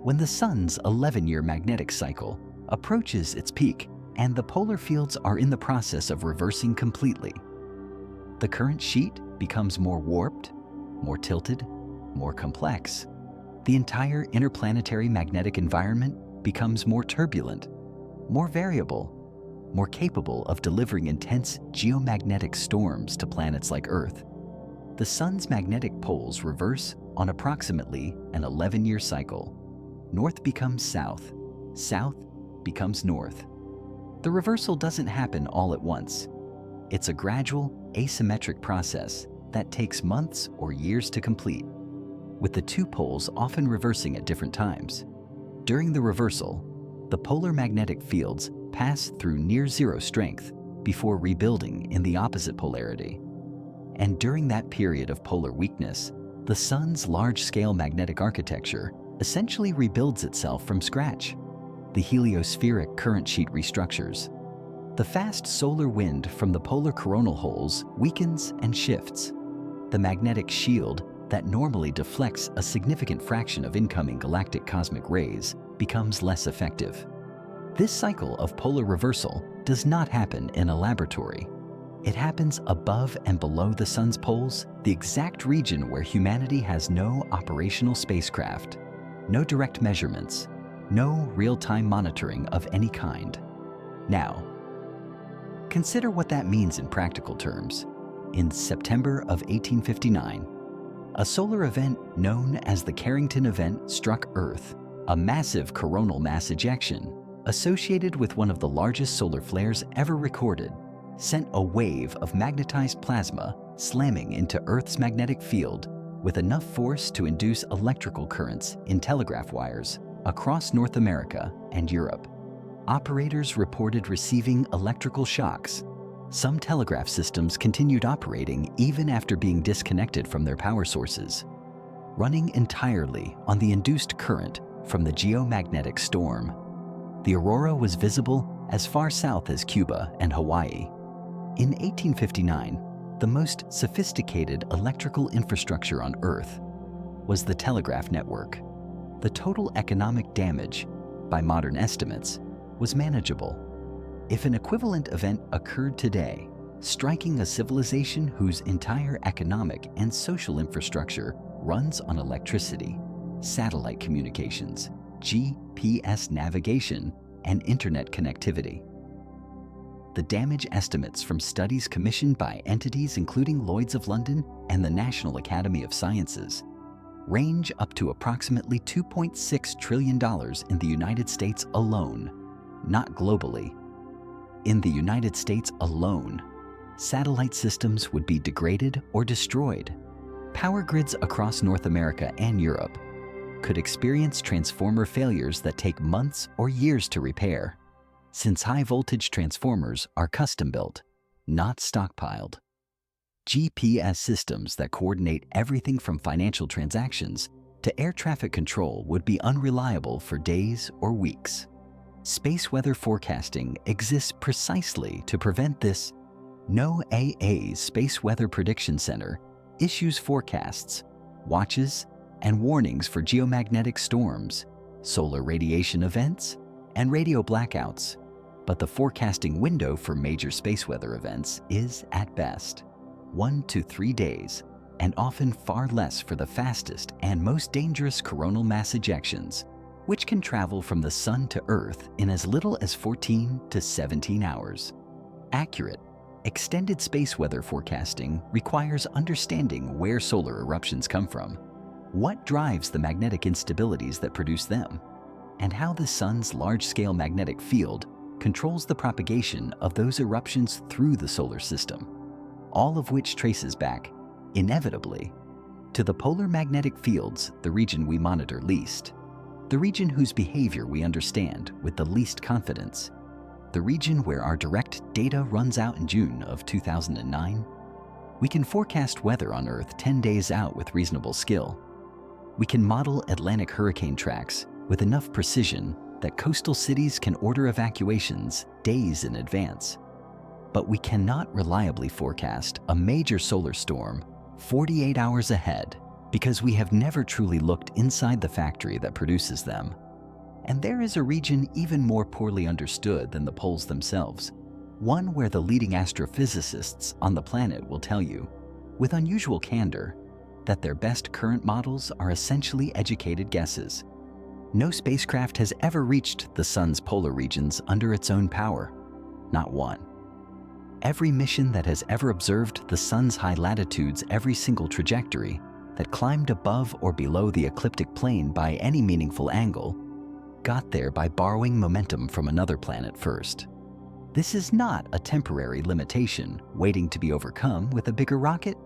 when the sun's 11-year magnetic cycle approaches its peak and the polar fields are in the process of reversing completely, the current sheet becomes more warped, more tilted, more complex. The entire interplanetary magnetic environment becomes more turbulent, more variable, more capable of delivering intense geomagnetic storms to planets like Earth. The sun's magnetic poles reverse on approximately an 11-year cycle. North becomes south, south becomes north. The reversal doesn't happen all at once. It's a gradual, asymmetric process that takes months or years to complete, with the two poles often reversing at different times. During the reversal, the polar magnetic fields pass through near-zero strength before rebuilding in the opposite polarity. And during that period of polar weakness, the sun's large-scale magnetic architecture essentially rebuilds itself from scratch. The heliospheric current sheet restructures. The fast solar wind from the polar coronal holes weakens and shifts. The magnetic shield that normally deflects a significant fraction of incoming galactic cosmic rays becomes less effective. This cycle of polar reversal does not happen in a laboratory. It happens above and below the sun's poles, the exact region where humanity has no operational spacecraft, no direct measurements, no real-time monitoring of any kind. Now, Consider what that means in practical terms. In September of 1859, a solar event known as the Carrington event struck Earth, a massive coronal mass ejection associated with one of the largest solar flares ever recorded, sent a wave of magnetized plasma slamming into Earth's magnetic field with enough force to induce electrical currents in telegraph wires across North America and Europe. Operators reported receiving electrical shocks. Some telegraph systems continued operating even after being disconnected from their power sources, running entirely on the induced current from the geomagnetic storm. The aurora was visible as far south as Cuba and Hawaii. In 1859, the most sophisticated electrical infrastructure on Earth was the telegraph network. The total economic damage, by modern estimates, was manageable. If an equivalent event occurred today, striking a civilization whose entire economic and social infrastructure runs on electricity, satellite communications, GPS navigation, and internet connectivity. The damage estimates from studies commissioned by entities including Lloyd's of London and the National Academy of Sciences range up to approximately $2.6 trillion in the United States alone, not globally. In the United States alone, satellite systems would be degraded or destroyed. Power grids across North America and Europe could experience transformer failures that take months or years to repair, since high-voltage transformers are custom-built, not stockpiled. GPS systems that coordinate everything from financial transactions to air traffic control would be unreliable for days or weeks. Space weather forecasting exists precisely to prevent this. NOAA's Space Weather Prediction Center issues forecasts, watches, and warnings for geomagnetic storms, solar radiation events, and radio blackouts. But the forecasting window for major space weather events is, at best, 1 to 3 days, and often far less for the fastest and most dangerous coronal mass ejections, which can travel from the Sun to Earth in as little as 14 to 17 hours. Accurate, extended space weather forecasting requires understanding where solar eruptions come from, what drives the magnetic instabilities that produce them, and how the Sun's large-scale magnetic field controls the propagation of those eruptions through the solar system, all of which traces back, inevitably, to the polar magnetic fields, the region we monitor least, the region whose behavior we understand with the least confidence, the region where our direct data runs out in June of 2009. We can forecast weather on Earth 10 days out with reasonable skill. We can model Atlantic hurricane tracks with enough precision that coastal cities can order evacuations days in advance. But we cannot reliably forecast a major solar storm 48 hours ahead because we have never truly looked inside the factory that produces them. And there is a region even more poorly understood than the poles themselves, one where the leading astrophysicists on the planet will tell you, with unusual candor, that their best current models are essentially educated guesses. No spacecraft has ever reached the Sun's polar regions under its own power, not one. Every mission that has ever observed the Sun's high latitudes, every single trajectory that climbed above or below the ecliptic plane by any meaningful angle, got there by borrowing momentum from another planet first. This is not a temporary limitation waiting to be overcome with a bigger rocket.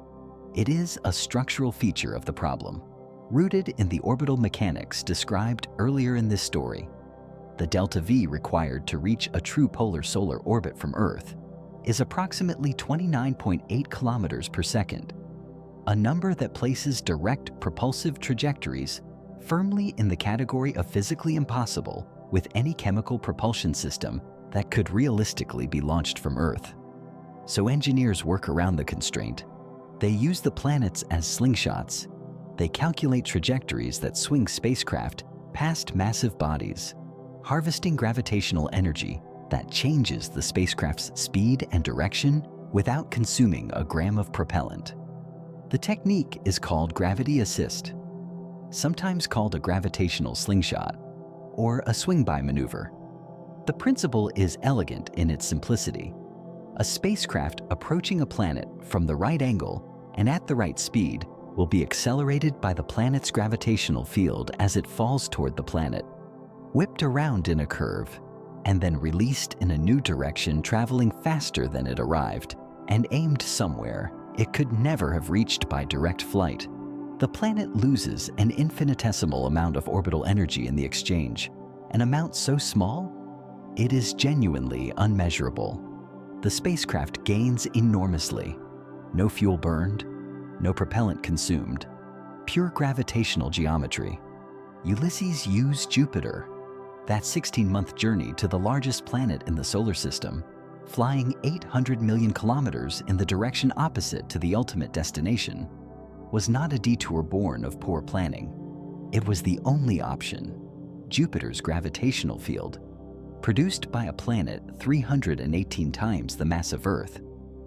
It is a structural feature of the problem, rooted in the orbital mechanics described earlier in this story. The delta V required to reach a true polar solar orbit from Earth is approximately 29.8 kilometers per second, a number that places direct propulsive trajectories firmly in the category of physically impossible with any chemical propulsion system that could realistically be launched from Earth. So engineers work around the constraint. They use the planets as slingshots. They calculate trajectories that swing spacecraft past massive bodies, harvesting gravitational energy that changes the spacecraft's speed and direction without consuming a gram of propellant. The technique is called gravity assist, sometimes called a gravitational slingshot or a swing-by maneuver. The principle is elegant in its simplicity. A spacecraft approaching a planet from the right angle and at the right speed will be accelerated by the planet's gravitational field as it falls toward the planet, whipped around in a curve, and then released in a new direction, traveling faster than it arrived and aimed somewhere it could never have reached by direct flight. The planet loses an infinitesimal amount of orbital energy in the exchange, an amount so small it is genuinely unmeasurable. The spacecraft gains enormously. No fuel burned, no propellant consumed, pure gravitational geometry. Ulysses used Jupiter, that 16-month journey to the largest planet in the solar system, flying 800 million kilometers in the direction opposite to the ultimate destination, was not a detour born of poor planning. It was the only option. Jupiter's gravitational field, produced by a planet 318 times the mass of Earth,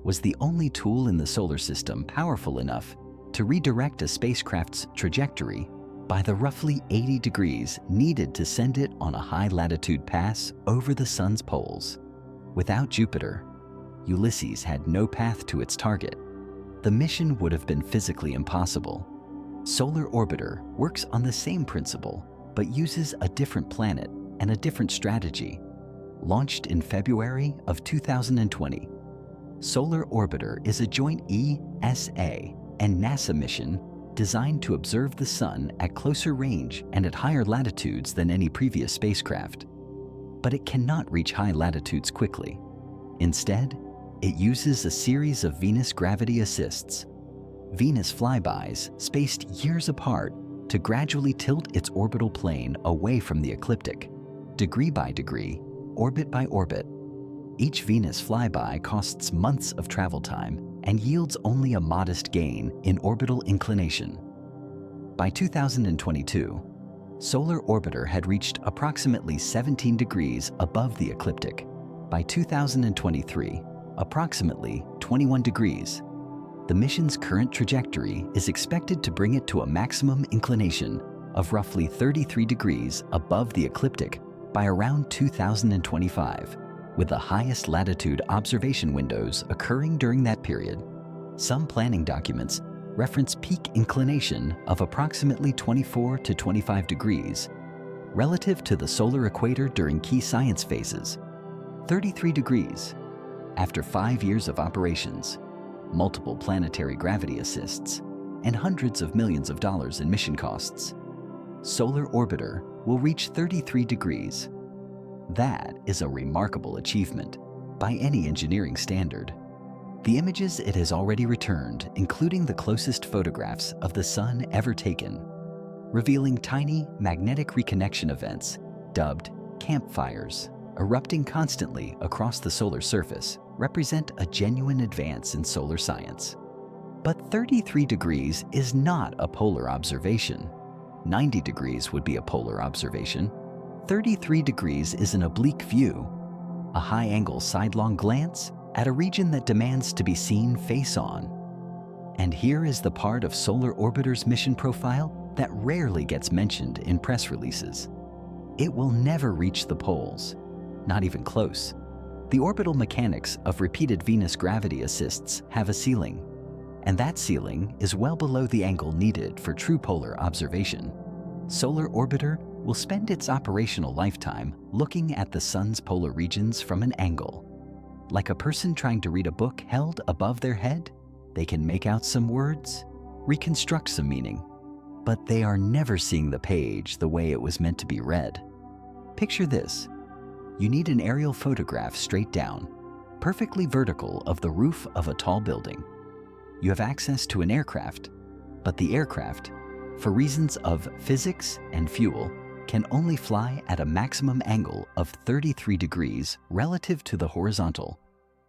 was the only tool in the solar system powerful enough to redirect a spacecraft's trajectory by the roughly 80 degrees needed to send it on a high-latitude pass over the sun's poles. Without Jupiter, Ulysses had no path to its target. The mission would have been physically impossible. Solar Orbiter works on the same principle, but uses a different planet and a different strategy. Launched in February of 2020, Solar Orbiter is a joint ESA and NASA mission designed to observe the Sun at closer range and at higher latitudes than any previous spacecraft. But it cannot reach high latitudes quickly. Instead, it uses a series of Venus gravity assists, Venus flybys spaced years apart, to gradually tilt its orbital plane away from the ecliptic, degree by degree, orbit by orbit. Each Venus flyby costs months of travel time and yields only a modest gain in orbital inclination. By 2022, Solar Orbiter had reached approximately 17 degrees above the ecliptic. By 2023, approximately 21 degrees. The mission's current trajectory is expected to bring it to a maximum inclination of roughly 33 degrees above the ecliptic by around 2025, with the highest latitude observation windows occurring during that period. Some planning documents reference peak inclination of approximately 24 to 25 degrees relative to the solar equator during key science phases. 33 degrees. After 5 years of operations, multiple planetary gravity assists, and hundreds of millions of dollars in mission costs, Solar Orbiter will reach 33 degrees. That is a remarkable achievement by any engineering standard. The images it has already returned, including the closest photographs of the Sun ever taken, revealing tiny magnetic reconnection events dubbed campfires, erupting constantly across the solar surface, represent a genuine advance in solar science. But 33 degrees is not a polar observation. 90 degrees would be a polar observation. 33 degrees is an oblique view, a high-angle sidelong glance at a region that demands to be seen face-on. And here is the part of Solar Orbiter's mission profile that rarely gets mentioned in press releases. It will never reach the poles, not even close. The orbital mechanics of repeated Venus gravity assists have a ceiling, and that ceiling is well below the angle needed for true polar observation. Solar Orbiter will spend its operational lifetime looking at the Sun's polar regions from an angle. Like a person trying to read a book held above their head, they can make out some words, reconstruct some meaning, but they are never seeing the page the way it was meant to be read. Picture this. You need an aerial photograph straight down, perfectly vertical of the roof of a tall building. You have access to an aircraft, but the aircraft, for reasons of physics and fuel, can only fly at a maximum angle of 33 degrees relative to the horizontal.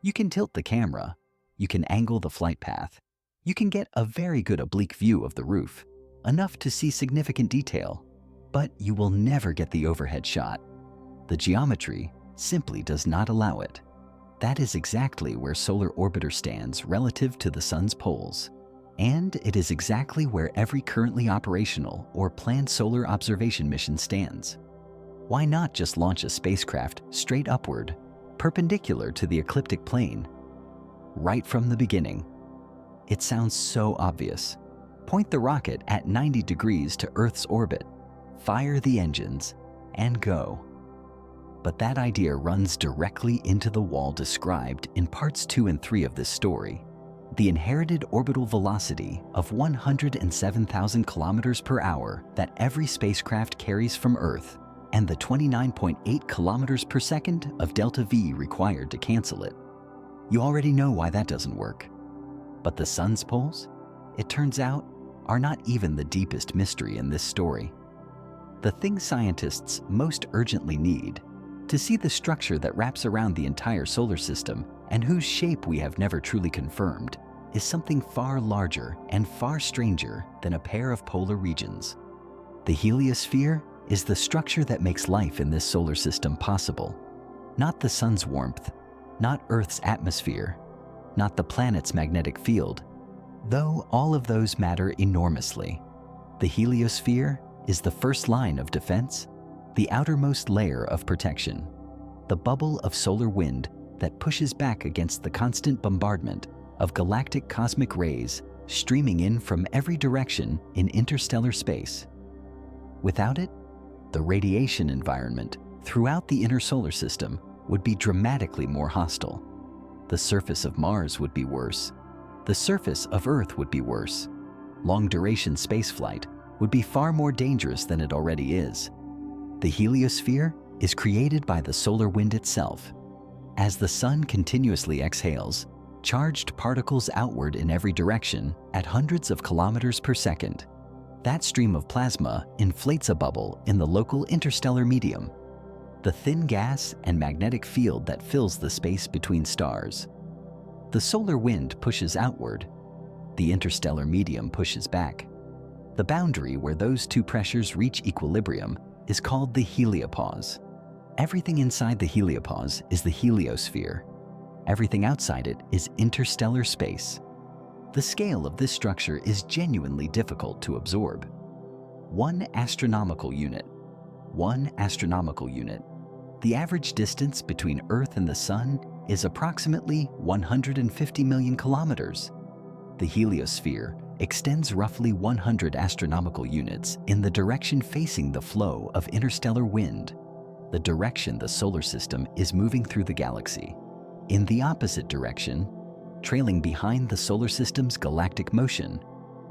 You can tilt the camera, you can angle the flight path, you can get a very good oblique view of the roof, enough to see significant detail, but you will never get the overhead shot. The geometry simply does not allow it. That is exactly where Solar Orbiter stands relative to the Sun's poles. And it is exactly where every currently operational or planned solar observation mission stands. Why not just launch a spacecraft straight upward, perpendicular to the ecliptic plane, right from the beginning. It sounds so obvious. Point the rocket at 90 degrees to Earth's orbit, fire the engines, and go. But that idea runs directly into the wall described in parts 2 and 3 of this story. The inherited orbital velocity of 107,000 kilometers per hour that every spacecraft carries from Earth, and the 29.8 kilometers per second of delta V required to cancel it. You already know why that doesn't work. But the sun's poles, it turns out, are not even the deepest mystery in this story. The thing scientists most urgently need, to see the structure that wraps around the entire solar system and whose shape we have never truly confirmed, is something far larger and far stranger than a pair of polar regions. The heliosphere is the structure that makes life in this solar system possible. Not the sun's warmth, not Earth's atmosphere, not the planet's magnetic field, though all of those matter enormously. The heliosphere is the first line of defense, the outermost layer of protection, the bubble of solar wind that pushes back against the constant bombardment of galactic cosmic rays streaming in from every direction in interstellar space. Without it, the radiation environment throughout the inner solar system would be dramatically more hostile. The surface of Mars would be worse. The surface of Earth would be worse. Long-duration spaceflight would be far more dangerous than it already is. The heliosphere is created by the solar wind itself. As the sun continuously exhales, charged particles outward in every direction at hundreds of kilometers per second. That stream of plasma inflates a bubble in the local interstellar medium, the thin gas and magnetic field that fills the space between stars. The solar wind pushes outward. The interstellar medium pushes back. The boundary where those two pressures reach equilibrium is called the heliopause. Everything inside the heliopause is the heliosphere. Everything outside it is interstellar space. The scale of this structure is genuinely difficult to absorb. 1 astronomical unit. 1 astronomical unit. The average distance between Earth and the Sun is approximately 150 million kilometers. The heliosphere extends roughly 100 astronomical units in the direction facing the flow of interstellar wind, the direction the solar system is moving through the galaxy. In the opposite direction, trailing behind the solar system's galactic motion,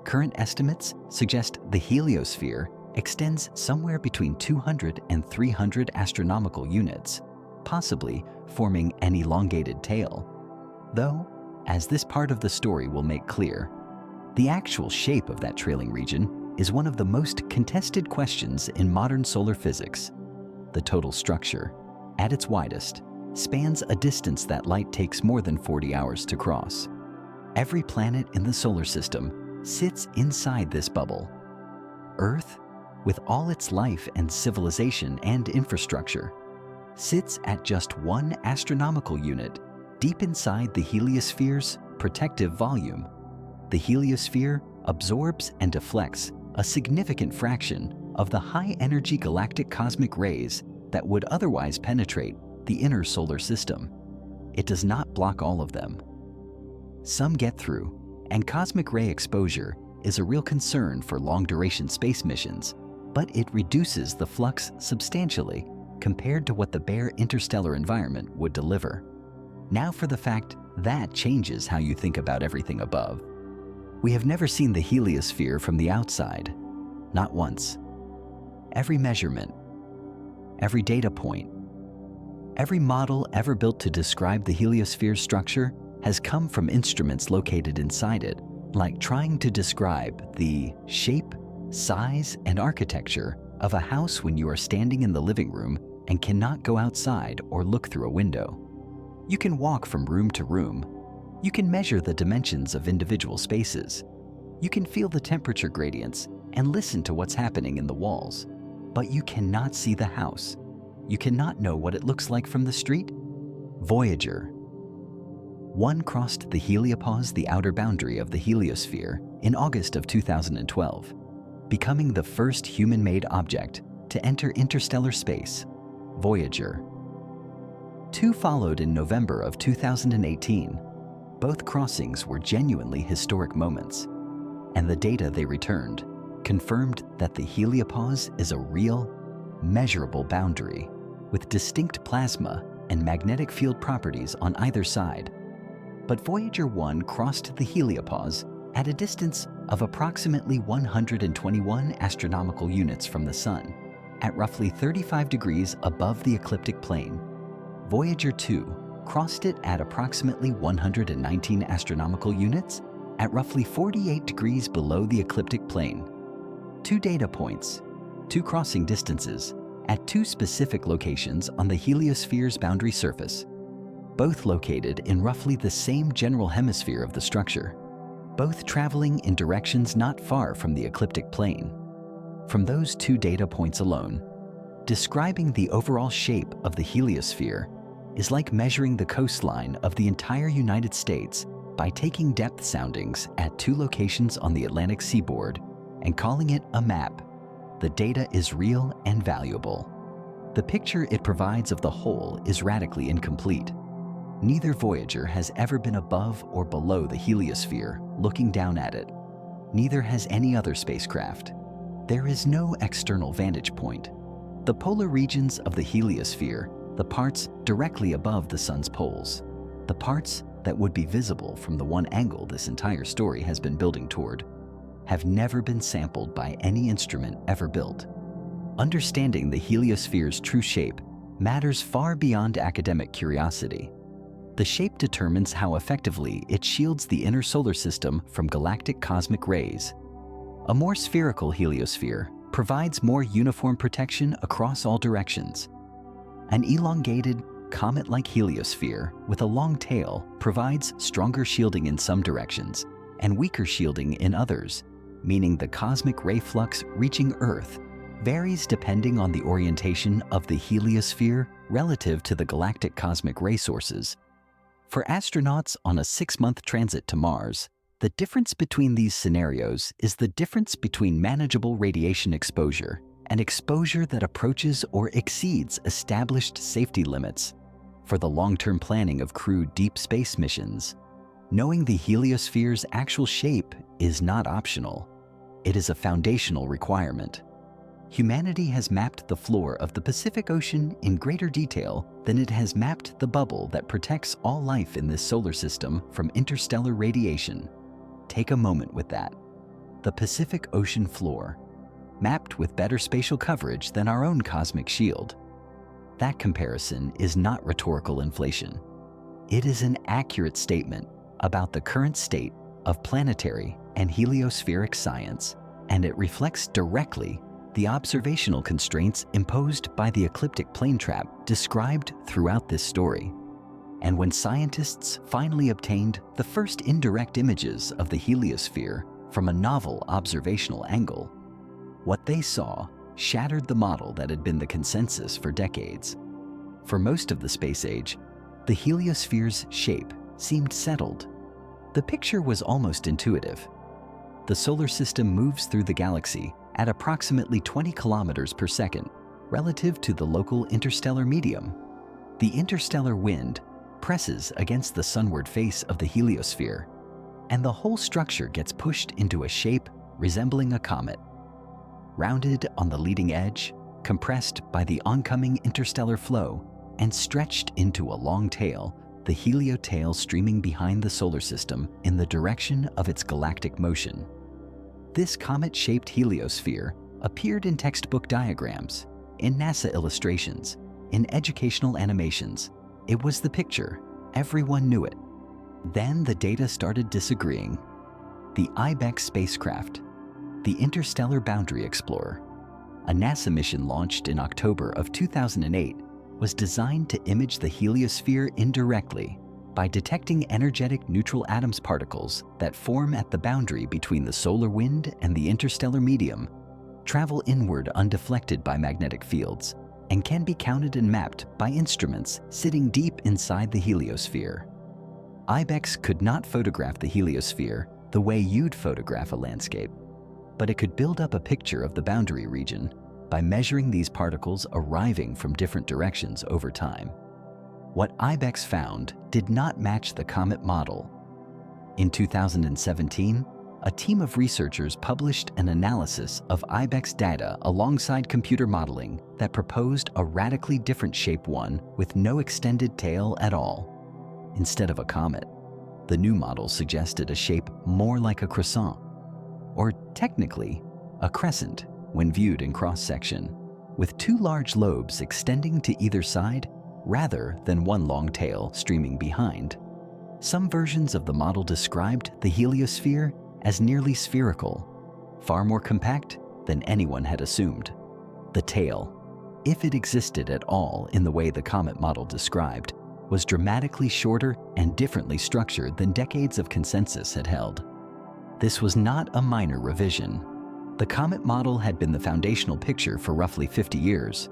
current estimates suggest the heliosphere extends somewhere between 200 and 300 astronomical units, possibly forming an elongated tail. Though, as this part of the story will make clear, the actual shape of that trailing region is one of the most contested questions in modern solar physics. The total structure, at its widest, spans a distance that light takes more than 40 hours to cross. Every planet in the solar system sits inside this bubble. Earth, with all its life and civilization and infrastructure, sits at just 1 astronomical unit deep inside the heliosphere's protective volume. The heliosphere absorbs and deflects a significant fraction of the high-energy galactic cosmic rays that would otherwise penetrate the inner solar system. It does not block all of them. Some get through, and cosmic ray exposure is a real concern for long-duration space missions, but it reduces the flux substantially compared to what the bare interstellar environment would deliver. Now for the fact that changes how you think about everything above. We have never seen the heliosphere from the outside, not once. Every measurement, every data point, every model ever built to describe the heliosphere's structure has come from instruments located inside it, like trying to describe the shape, size, and architecture of a house when you are standing in the living room and cannot go outside or look through a window. You can walk from room to room. You can measure the dimensions of individual spaces. You can feel the temperature gradients and listen to what's happening in the walls. But you cannot see the house. You cannot know what it looks like from the street. Voyager 1 crossed the heliopause, the outer boundary of the heliosphere, in August of 2012, becoming the first human-made object to enter interstellar space. Voyager 2 followed in November of 2018. both crossings were genuinely historic moments, and the data they returned confirmed that the heliopause is a real, measurable boundary with distinct plasma and magnetic field properties on either side. But Voyager 1 crossed the heliopause at a distance of approximately 121 astronomical units from the Sun, at roughly 35 degrees above the ecliptic plane. Voyager 2 crossed it at approximately 119 astronomical units, at roughly 48 degrees below the ecliptic plane. 2 data points, 2 crossing distances, at 2 specific locations on the heliosphere's boundary surface, both located in roughly the same general hemisphere of the structure, both traveling in directions not far from the ecliptic plane. From those 2 data points alone, describing the overall shape of the heliosphere is like measuring the coastline of the entire United States by taking depth soundings at 2 locations on the Atlantic seaboard and calling it a map. The data is real and valuable. The picture it provides of the whole is radically incomplete. Neither Voyager has ever been above or below the heliosphere, looking down at it. Neither has any other spacecraft. There is no external vantage point. The polar regions of the heliosphere, the parts directly above the Sun's poles, the parts that would be visible from the one angle this entire story has been building toward, have never been sampled by any instrument ever built. Understanding the heliosphere's true shape matters far beyond academic curiosity. The shape determines how effectively it shields the inner solar system from galactic cosmic rays. A more spherical heliosphere provides more uniform protection across all directions. An elongated, comet-like heliosphere with a long tail provides stronger shielding in some directions and weaker shielding in others, meaning the cosmic ray flux reaching Earth varies depending on the orientation of the heliosphere relative to the galactic cosmic ray sources. For astronauts on a 6-month transit to Mars, the difference between these scenarios is the difference between manageable radiation exposure and exposure that approaches or exceeds established safety limits. For the long-term planning of crewed deep space missions, knowing the heliosphere's actual shape is not optional. It is a foundational requirement. Humanity has mapped the floor of the Pacific Ocean in greater detail than it has mapped the bubble that protects all life in this solar system from interstellar radiation. Take a moment with that. The Pacific Ocean floor, mapped with better spatial coverage than our own cosmic shield. That comparison is not rhetorical inflation. It is an accurate statement about the current state of planetary and heliospheric science, and it reflects directly the observational constraints imposed by the ecliptic plane trap described throughout this story. And when scientists finally obtained the first indirect images of the heliosphere from a novel observational angle, what they saw shattered the model that had been the consensus for decades. For most of the space age, the heliosphere's shape seemed settled. The picture was almost intuitive. The solar system moves through the galaxy at approximately 20 kilometers per second relative to the local interstellar medium. The interstellar wind presses against the sunward face of the heliosphere, and the whole structure gets pushed into a shape resembling a comet. Rounded on the leading edge, compressed by the oncoming interstellar flow, and stretched into a long tail, the heliotail streaming behind the solar system in the direction of its galactic motion. This comet-shaped heliosphere appeared in textbook diagrams, in NASA illustrations, in educational animations. It was the picture. Everyone knew it. Then the data started disagreeing. The IBEX spacecraft, the Interstellar Boundary Explorer, a NASA mission launched in October of 2008, was designed to image the heliosphere indirectly by detecting energetic neutral atoms particles that form at the boundary between the solar wind and the interstellar medium, travel inward undeflected by magnetic fields, and can be counted and mapped by instruments sitting deep inside the heliosphere. IBEX could not photograph the heliosphere the way you'd photograph a landscape, but it could build up a picture of the boundary region by measuring these particles arriving from different directions over time. What IBEX found did not match the comet model, In 2017, a team of researchers published an analysis of IBEX data alongside computer modeling that proposed a radically different shape one with no extended tail at all. Instead of a comet, the new model suggested a shape more like a croissant, or technically, a crescent when viewed in cross-section, with two large lobes extending to either side rather than one long tail streaming behind. Some versions of the model described the heliosphere as nearly spherical, far more compact than anyone had assumed. The tail, if it existed at all in the way the comet model described, was dramatically shorter and differently structured than decades of consensus had held. This was not a minor revision. The comet model had been the foundational picture for roughly 50 years.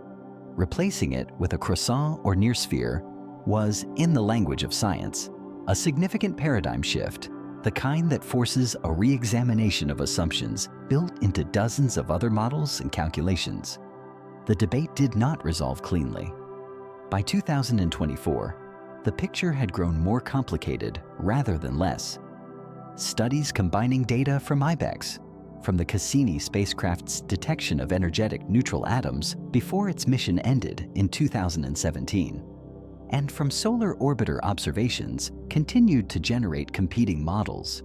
Replacing it with a croissant or near sphere was, in the language of science, a significant paradigm shift, the kind that forces a re-examination of assumptions built into dozens of other models and calculations. The debate did not resolve cleanly. By 2024, the picture had grown more complicated rather than less. Studies combining data from IBEX, from the Cassini spacecraft's detection of energetic neutral atoms before its mission ended in 2017, and from solar orbiter observations, continued to generate competing models.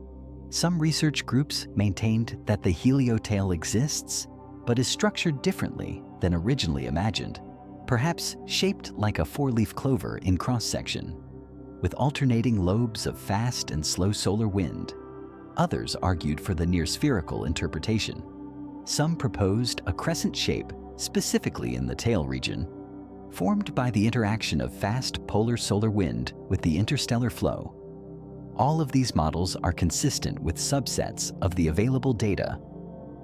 Some research groups maintained that the heliotail exists, but is structured differently than originally imagined, perhaps shaped like a four-leaf clover in cross-section, with alternating lobes of fast and slow solar wind. Others argued for the near-spherical interpretation. Some proposed a crescent shape, specifically in the tail region, formed by the interaction of fast polar solar wind with the interstellar flow. All of these models are consistent with subsets of the available data.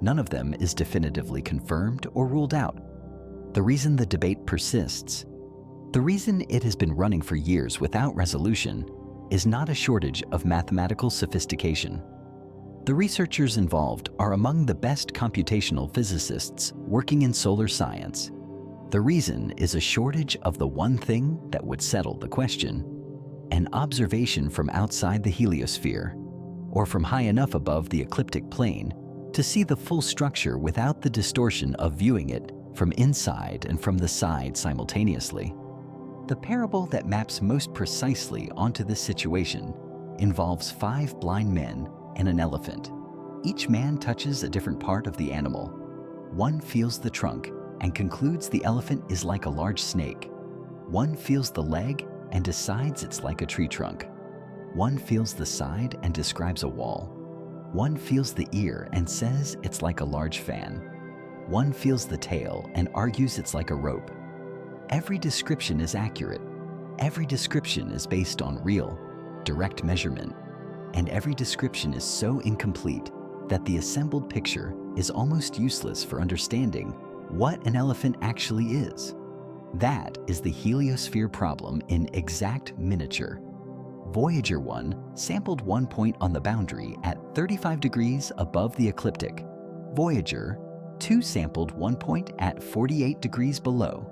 None of them is definitively confirmed or ruled out. The reason the debate persists, the reason it has been running for years without resolution, is not a shortage of mathematical sophistication. The researchers involved are among the best computational physicists working in solar science. The reason is a shortage of the one thing that would settle the question: an observation from outside the heliosphere, or from high enough above the ecliptic plane to see the full structure without the distortion of viewing it from inside and from the side simultaneously. The parable that maps most precisely onto this situation involves 5 blind men and an elephant. Each man touches a different part of the animal. One feels the trunk and concludes the elephant is like a large snake. One feels the leg and decides it's like a tree trunk. One feels the side and describes a wall. One feels the ear and says it's like a large fan. One feels the tail and argues it's like a rope. Every description is accurate. Every description is based on real, direct measurement. And every description is so incomplete that the assembled picture is almost useless for understanding what an elephant actually is. That is the heliosphere problem in exact miniature. Voyager 1 sampled one point on the boundary at 35 degrees above the ecliptic. Voyager 2 sampled one point at 48 degrees below.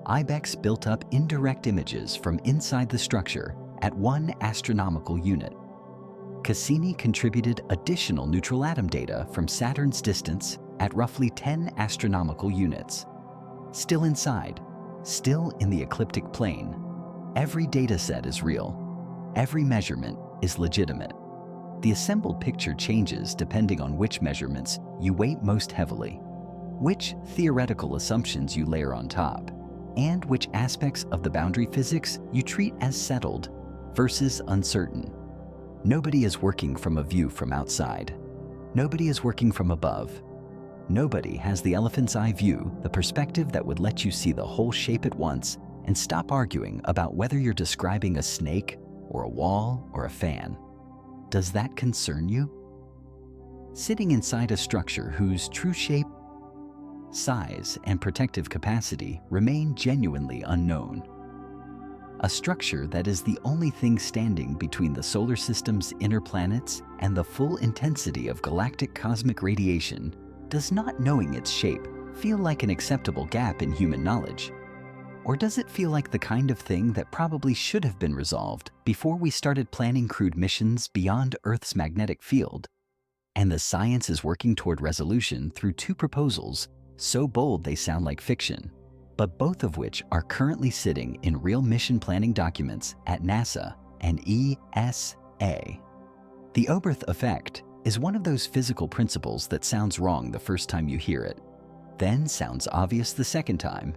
IBEX built up indirect images from inside the structure at 1 astronomical unit. Cassini contributed additional neutral atom data from Saturn's distance at roughly 10 astronomical units. Still inside, still in the ecliptic plane, every data set is real. Every measurement is legitimate. The assembled picture changes depending on which measurements you weight most heavily, which theoretical assumptions you layer on top, and which aspects of the boundary physics you treat as settled versus uncertain. Nobody is working from a view from outside. Nobody is working from above. Nobody has the elephant's eye view, the perspective that would let you see the whole shape at once and stop arguing about whether you're describing a snake or a wall or a fan. Does that concern you? Sitting inside a structure whose true shape, size, and protective capacity remain genuinely unknown. A structure that is the only thing standing between the solar system's inner planets and the full intensity of galactic cosmic radiation, does not knowing its shape feel like an acceptable gap in human knowledge? Or does it feel like the kind of thing that probably should have been resolved before we started planning crewed missions beyond Earth's magnetic field? And the science is working toward resolution through two proposals so bold they sound like fiction, but both of which are currently sitting in real mission planning documents at NASA and ESA. The Oberth effect is one of those physical principles that sounds wrong the first time you hear it, then sounds obvious the second time,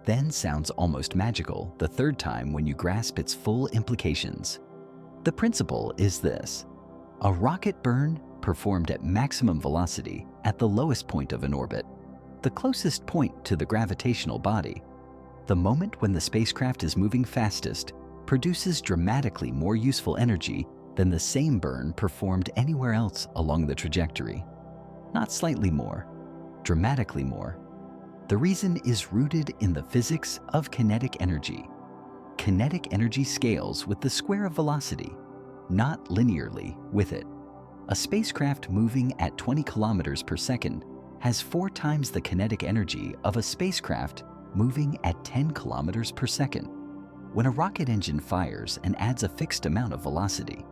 then sounds almost magical the third time when you grasp its full implications. The principle is this: a rocket burn performed at maximum velocity at the lowest point of an orbit, the closest point to the gravitational body, the moment when the spacecraft is moving fastest, produces dramatically more useful energy than the same burn performed anywhere else along the trajectory. Not slightly more, dramatically more. The reason is rooted in the physics of kinetic energy. Kinetic energy scales with the square of velocity, not linearly with it. A spacecraft moving at 20 kilometers per second has 4 times the kinetic energy of a spacecraft moving at 10 kilometers per second. When a rocket engine fires and adds a fixed amount of velocity,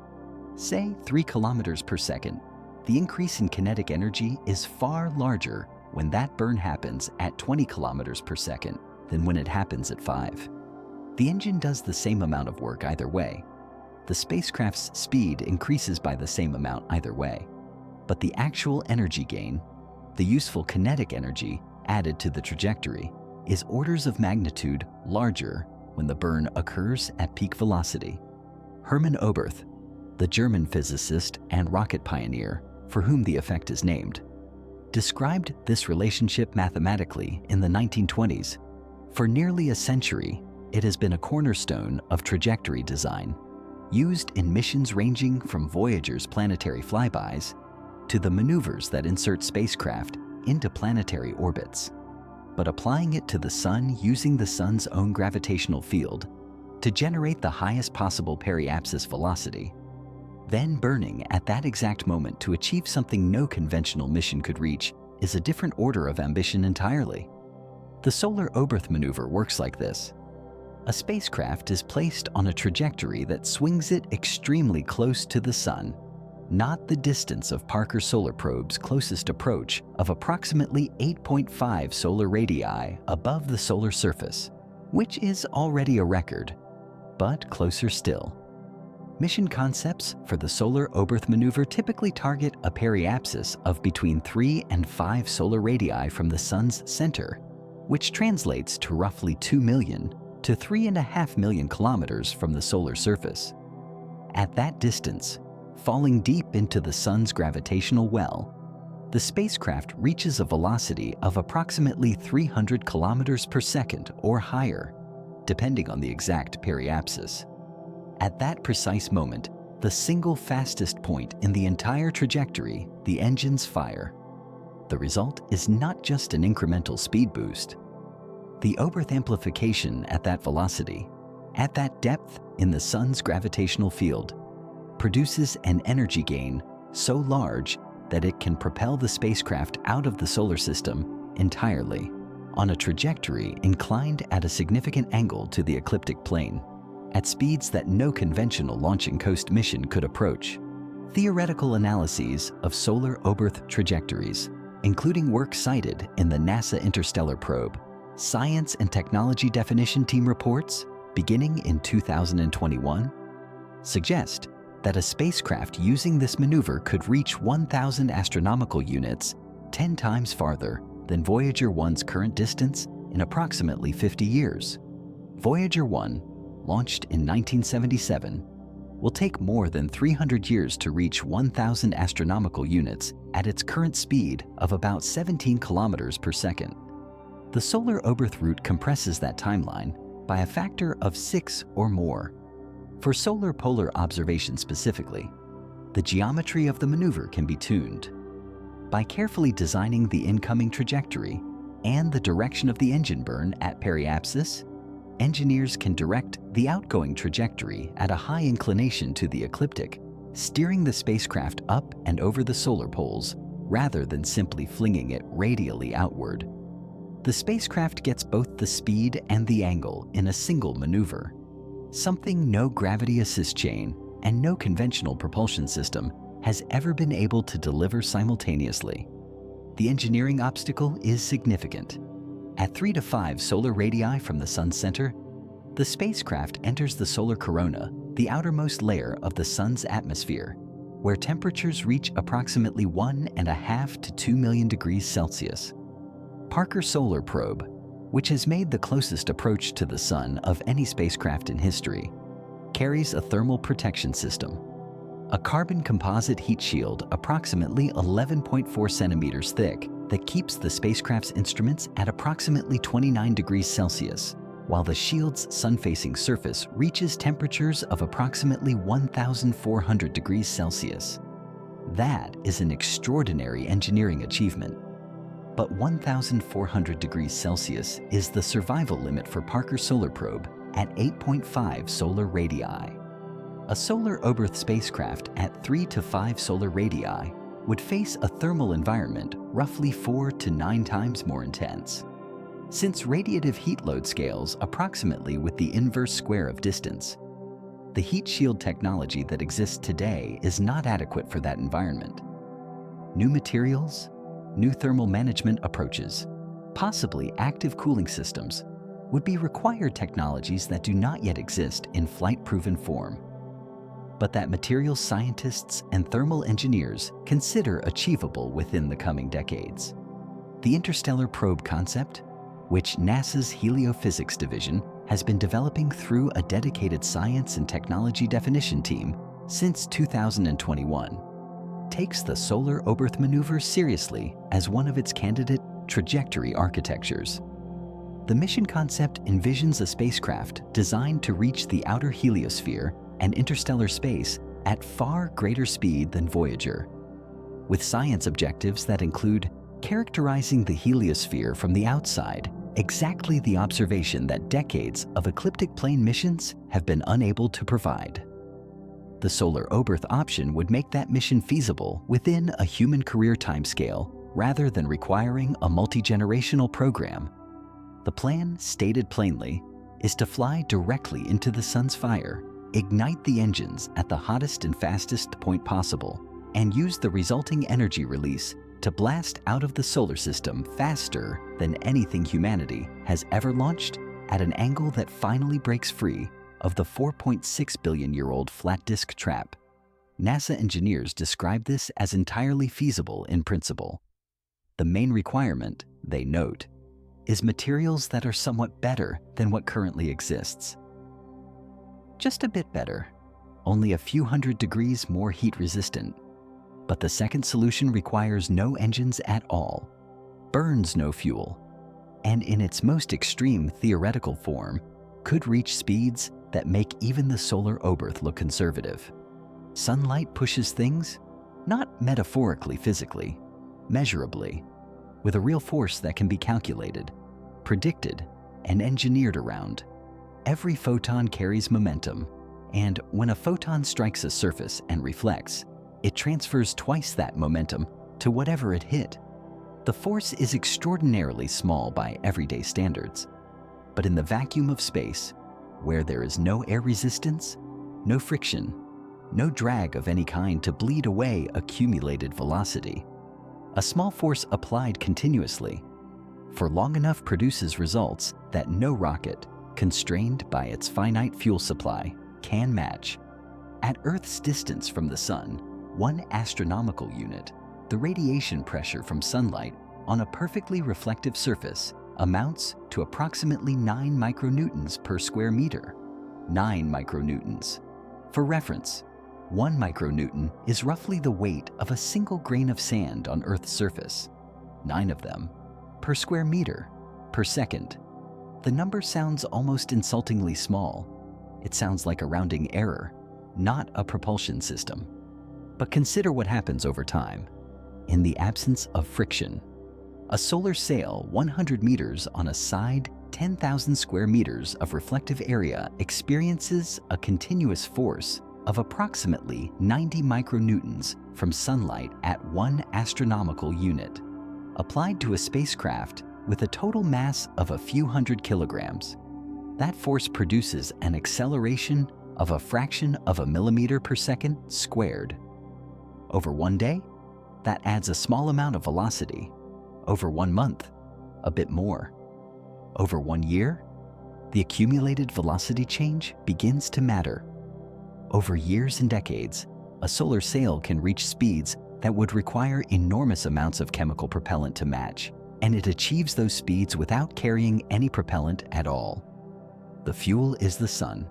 say 3 kilometers per second, the increase in kinetic energy is far larger when that burn happens at 20 kilometers per second than when it happens at 5. The engine does the same amount of work either way. The spacecraft's speed increases by the same amount either way. But the actual energy gain, the useful kinetic energy added to the trajectory, is orders of magnitude larger when the burn occurs at peak velocity. Hermann Oberth, the German physicist and rocket pioneer for whom the effect is named, described this relationship mathematically in the 1920s. For nearly a century, it has been a cornerstone of trajectory design, used in missions ranging from Voyager's planetary flybys to the maneuvers that insert spacecraft into planetary orbits. But applying it to the Sun using the Sun's own gravitational field to generate the highest possible periapsis velocity, then burning at that exact moment to achieve something no conventional mission could reach, is a different order of ambition entirely. The solar Oberth maneuver works like this. A spacecraft is placed on a trajectory that swings it extremely close to the Sun, not the distance of Parker Solar Probe's closest approach of approximately 8.5 solar radii above the solar surface, which is already a record, but closer still. Mission concepts for the solar Oberth maneuver typically target a periapsis of between 3 and 5 solar radii from the Sun's center, which translates to roughly 2 million to 3.5 million kilometers from the solar surface. At that distance, falling deep into the Sun's gravitational well, the spacecraft reaches a velocity of approximately 300 kilometers per second or higher, depending on the exact periapsis. At that precise moment, the single fastest point in the entire trajectory, the engines fire. The result is not just an incremental speed boost. The Oberth amplification at that velocity, at that depth in the Sun's gravitational field, produces an energy gain so large that it can propel the spacecraft out of the solar system entirely, on a trajectory inclined at a significant angle to the ecliptic plane, at speeds that no conventional launching coast mission could approach. Theoretical analyses of solar Oberth trajectories, including work cited in the NASA Interstellar Probe, Science and Technology Definition Team reports beginning in 2021, suggest that a spacecraft using this maneuver could reach 1,000 astronomical units, 10 times farther than Voyager 1's current distance in approximately 50 years. Voyager 1, launched in 1977, will take more than 300 years to reach 1,000 astronomical units at its current speed of about 17 kilometers per second. The solar Oberth route compresses that timeline by a factor of 6 or more. For solar polar observation specifically, the geometry of the maneuver can be tuned. By carefully designing the incoming trajectory and the direction of the engine burn at periapsis, engineers can direct the outgoing trajectory at a high inclination to the ecliptic, steering the spacecraft up and over the solar poles rather than simply flinging it radially outward. The spacecraft gets both the speed and the angle in a single maneuver, something no gravity assist chain and no conventional propulsion system has ever been able to deliver simultaneously. The engineering obstacle is significant. At 3 to 5 solar radii from the Sun's center, the spacecraft enters the solar corona, the outermost layer of the Sun's atmosphere, where temperatures reach approximately 1.5 to 2 million degrees Celsius. Parker Solar Probe, which has made the closest approach to the Sun of any spacecraft in history, carries a thermal protection system, a carbon composite heat shield approximately 11.4 centimeters thick that keeps the spacecraft's instruments at approximately 29 degrees Celsius, while the shield's sun-facing surface reaches temperatures of approximately 1,400 degrees Celsius. That is an extraordinary engineering achievement. But 1,400 degrees Celsius is the survival limit for Parker Solar Probe at 8.5 solar radii. A solar Oberth spacecraft at 3 to 5 solar radii would face a thermal environment roughly 4 to 9 times more intense. Since radiative heat load scales approximately with the inverse square of distance, the heat shield technology that exists today is not adequate for that environment. New materials, new thermal management approaches, possibly active cooling systems, would be required technologies that do not yet exist in flight-proven form, but that materials scientists and thermal engineers consider achievable within the coming decades. The interstellar probe concept, which NASA's Heliophysics division has been developing through a dedicated science and technology definition team since 2021, takes the solar Oberth maneuver seriously as one of its candidate trajectory architectures. The mission concept envisions a spacecraft designed to reach the outer heliosphere and interstellar space at far greater speed than Voyager, with science objectives that include characterizing the heliosphere from the outside, exactly the observation that decades of ecliptic plane missions have been unable to provide. The solar Oberth option would make that mission feasible within a human career timescale rather than requiring a multi-generational program. The plan, stated plainly, is to fly directly into the Sun's fire, ignite the engines at the hottest and fastest point possible, and use the resulting energy release to blast out of the solar system faster than anything humanity has ever launched at an angle that finally breaks free of the 4.6 billion-year-old flat disk trap. NASA engineers describe this as entirely feasible in principle. The main requirement, they note, is materials that are somewhat better than what currently exists. Just a bit better, only a few hundred degrees more heat resistant. But the second solution requires no engines at all, burns no fuel, and in its most extreme theoretical form, could reach speeds that make even the solar Oberth look conservative. Sunlight pushes things, not metaphorically physically, measurably, with a real force that can be calculated, predicted, and engineered around. Every photon carries momentum, and when a photon strikes a surface and reflects, it transfers twice that momentum to whatever it hit. The force is extraordinarily small by everyday standards, but in the vacuum of space, where there is no air resistance, no friction, no drag of any kind to bleed away accumulated velocity, a small force applied continuously for long enough produces results that no rocket, constrained by its finite fuel supply, can match. At Earth's distance from the Sun, 1 astronomical unit, the radiation pressure from sunlight on a perfectly reflective surface amounts to approximately 9 micronewtons per square meter. 9 micronewtons. For reference, 1 micronewton is roughly the weight of a single grain of sand on Earth's surface. 9 of them per square meter per second. The number sounds almost insultingly small. It sounds like a rounding error, not a propulsion system. But consider what happens over time. In the absence of friction, a solar sail 100 meters on a side 10,000 square meters of reflective area experiences a continuous force of approximately 90 micronewtons from sunlight at 1 astronomical unit. Applied to a spacecraft with a total mass of a few hundred kilograms. That force produces an acceleration of a fraction of a millimeter per second squared. Over one day, that adds a small amount of velocity. Over 1 month, a bit more. Over 1 year, the accumulated velocity change begins to matter. Over years and decades, a solar sail can reach speeds that would require enormous amounts of chemical propellant to match, and it achieves those speeds without carrying any propellant at all. The fuel is the sun,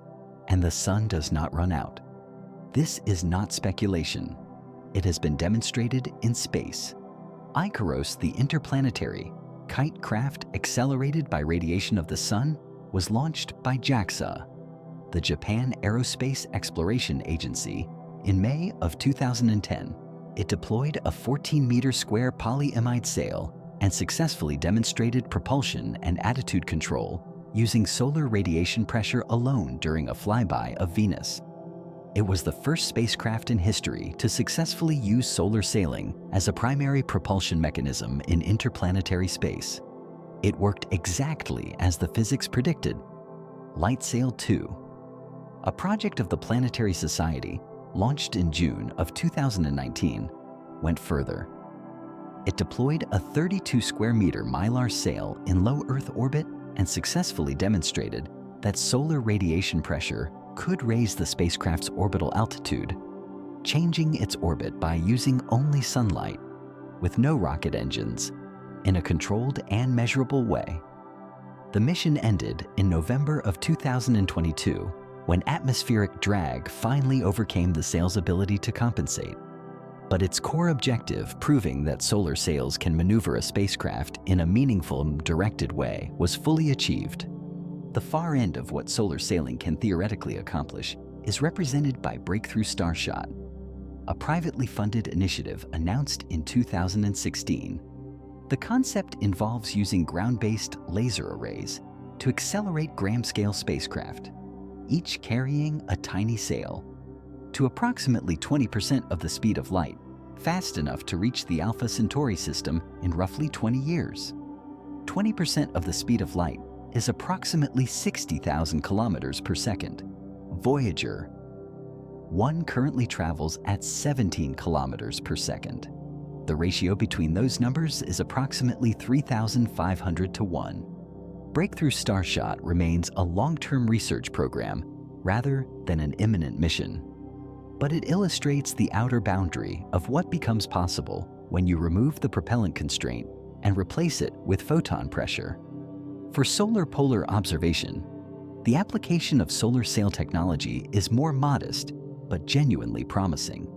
and the sun does not run out. This is not speculation. It has been demonstrated in space. Icaros, the interplanetary kite craft accelerated by radiation of the sun, was launched by JAXA, the Japan Aerospace Exploration Agency, in May of 2010. It deployed a 14-meter square polyimide sail and successfully demonstrated propulsion and attitude control using solar radiation pressure alone during a flyby of Venus. It was the first spacecraft in history to successfully use solar sailing as a primary propulsion mechanism in interplanetary space. It worked exactly as the physics predicted. LightSail 2, a project of the Planetary Society launched in June of 2019, went further. It deployed a 32 square meter mylar sail in low Earth orbit and successfully demonstrated that solar radiation pressure could raise the spacecraft's orbital altitude, changing its orbit by using only sunlight, with no rocket engines, in a controlled and measurable way. The mission ended in November of 2022 when atmospheric drag finally overcame the sail's ability to compensate. But its core objective, proving that solar sails can maneuver a spacecraft in a meaningful, directed way, was fully achieved. The far end of what solar sailing can theoretically accomplish is represented by Breakthrough Starshot, a privately funded initiative announced in 2016. The concept involves using ground-based laser arrays to accelerate gram-scale spacecraft, each carrying a tiny sail, to approximately 20% of the speed of light, fast enough to reach the Alpha Centauri system in roughly 20 years. 20% of the speed of light is approximately 60,000 kilometers per second. Voyager 1 currently travels at 17 kilometers per second. The ratio between those numbers is approximately 3,500 to 1. Breakthrough Starshot remains a long-term research program rather than an imminent mission. But it illustrates the outer boundary of what becomes possible when you remove the propellant constraint and replace it with photon pressure. For solar polar observation, the application of solar sail technology is more modest but genuinely promising.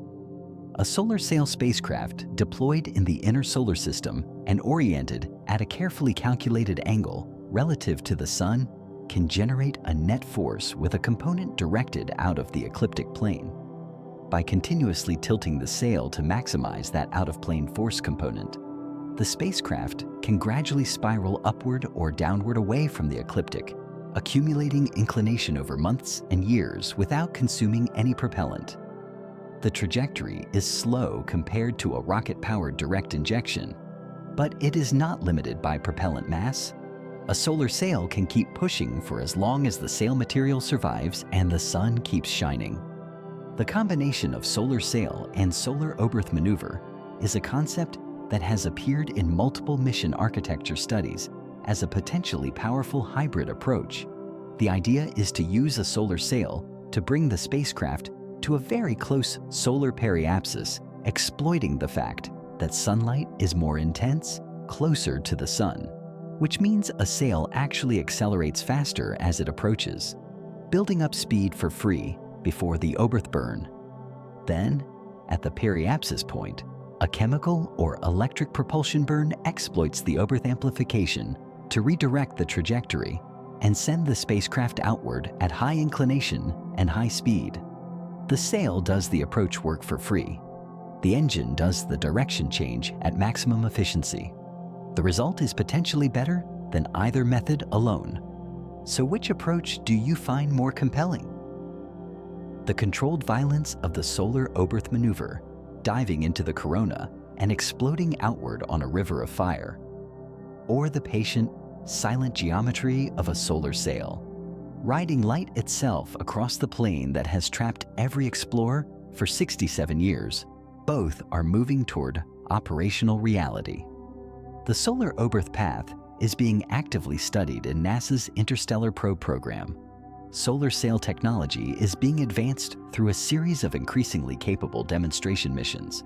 A solar sail spacecraft deployed in the inner solar system and oriented at a carefully calculated angle relative to the sun can generate a net force with a component directed out of the ecliptic plane. By continuously tilting the sail to maximize that out-of-plane force component, the spacecraft can gradually spiral upward or downward away from the ecliptic, accumulating inclination over months and years without consuming any propellant. The trajectory is slow compared to a rocket-powered direct injection, but it is not limited by propellant mass. A solar sail can keep pushing for as long as the sail material survives and the sun keeps shining. The combination of solar sail and solar oberth maneuver is a concept that has appeared in multiple mission architecture studies as a potentially powerful hybrid approach. The idea is to use a solar sail to bring the spacecraft to a very close solar periapsis, exploiting the fact that sunlight is more intense, closer to the sun, which means a sail actually accelerates faster as it approaches, building up speed for free before the oberth burn. Then, at the periapsis point, a chemical or electric propulsion burn exploits the oberth amplification to redirect the trajectory and send the spacecraft outward at high inclination and high speed. The sail does the approach work for free. The engine does the direction change at maximum efficiency. The result is potentially better than either method alone. So which approach do you find more compelling? The controlled violence of the solar oberth maneuver, diving into the corona and exploding outward on a river of fire, or the patient, silent geometry of a solar sail, riding light itself across the plane that has trapped every explorer for 67 years. Both are moving toward operational reality. The solar Oberth path is being actively studied in NASA's Interstellar Probe program. Solar sail technology is being advanced through a series of increasingly capable demonstration missions.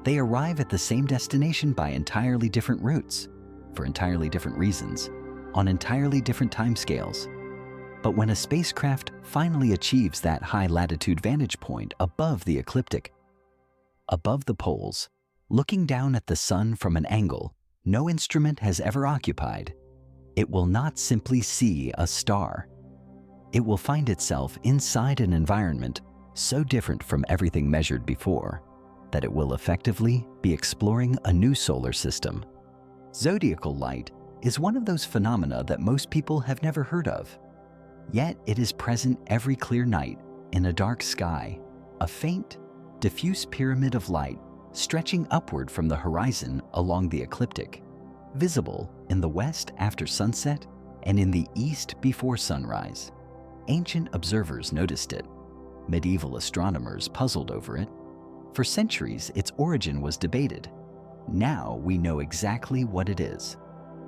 They arrive at the same destination by entirely different routes, for entirely different reasons, on entirely different timescales. But when a spacecraft finally achieves that high latitude vantage point above the ecliptic, above the poles, looking down at the sun from an angle no instrument has ever occupied, it will not simply see a star. It will find itself inside an environment so different from everything measured before that it will effectively be exploring a new solar system. Zodiacal light is one of those phenomena that most people have never heard of. Yet it is present every clear night in a dark sky, a faint, diffuse pyramid of light stretching upward from the horizon along the ecliptic, visible in the west after sunset and in the east before sunrise. Ancient observers noticed it. Medieval astronomers puzzled over it. For centuries, its origin was debated. Now we know exactly what it is.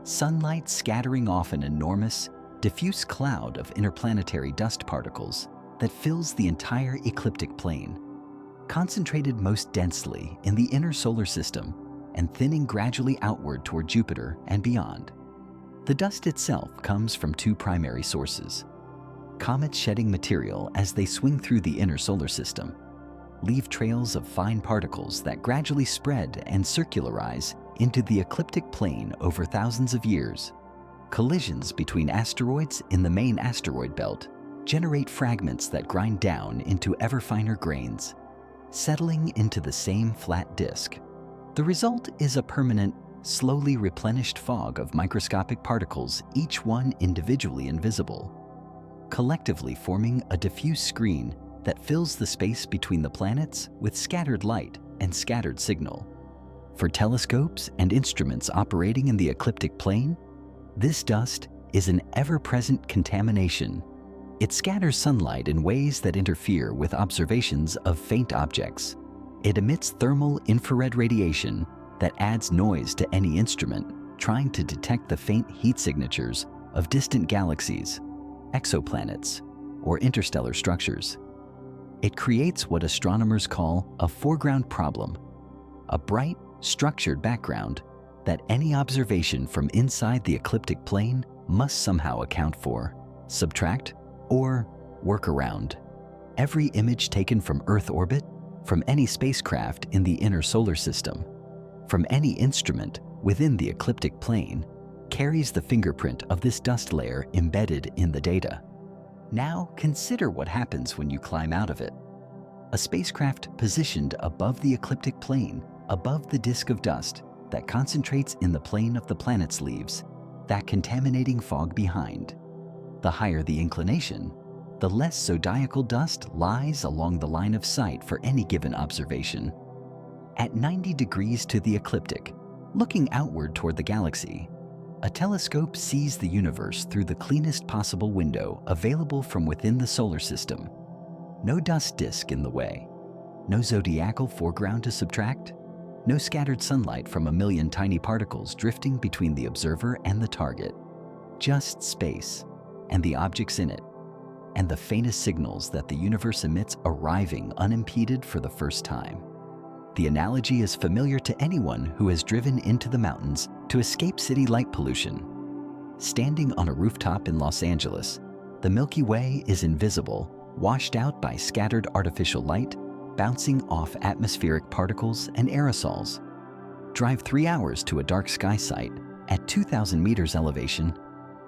Sunlight scattering off an enormous, diffuse cloud of interplanetary dust particles that fills the entire ecliptic plane, concentrated most densely in the inner solar system and thinning gradually outward toward Jupiter and beyond. The dust itself comes from two primary sources. Comets shedding material as they swing through the inner solar system leave trails of fine particles that gradually spread and circularize into the ecliptic plane over thousands of years. Collisions between asteroids in the main asteroid belt generate fragments that grind down into ever finer grains, settling into the same flat disk. The result is a permanent, slowly replenished fog of microscopic particles, each one individually invisible, collectively forming a diffuse screen that fills the space between the planets with scattered light and scattered signal. For telescopes and instruments operating in the ecliptic plane, this dust is an ever-present contamination. It scatters sunlight in ways that interfere with observations of faint objects. It emits thermal infrared radiation that adds noise to any instrument trying to detect the faint heat signatures of distant galaxies, exoplanets, or interstellar structures. It creates what astronomers call a foreground problem, a bright, structured background that any observation from inside the ecliptic plane must somehow account for, subtract, or work around. Every image taken from Earth orbit, from any spacecraft in the inner solar system, from any instrument within the ecliptic plane, carries the fingerprint of this dust layer embedded in the data. Now consider what happens when you climb out of it. A spacecraft positioned above the ecliptic plane, above the disk of dust that concentrates in the plane of the planets leaves that contaminating fog behind. The higher the inclination, the less zodiacal dust lies along the line of sight for any given observation. At 90 degrees to the ecliptic, looking outward toward the galaxy, a telescope sees the universe through the cleanest possible window available from within the solar system. No dust disk in the way, no zodiacal foreground to subtract, no scattered sunlight from a million tiny particles drifting between the observer and the target. Just space and the objects in it, and the faintest signals that the universe emits arriving unimpeded for the first time. The analogy is familiar to anyone who has driven into the mountains to escape city light pollution. Standing on a rooftop in Los Angeles, the Milky Way is invisible, washed out by scattered artificial light, bouncing off atmospheric particles and aerosols. Drive 3 hours to a dark sky site at 2,000 meters elevation,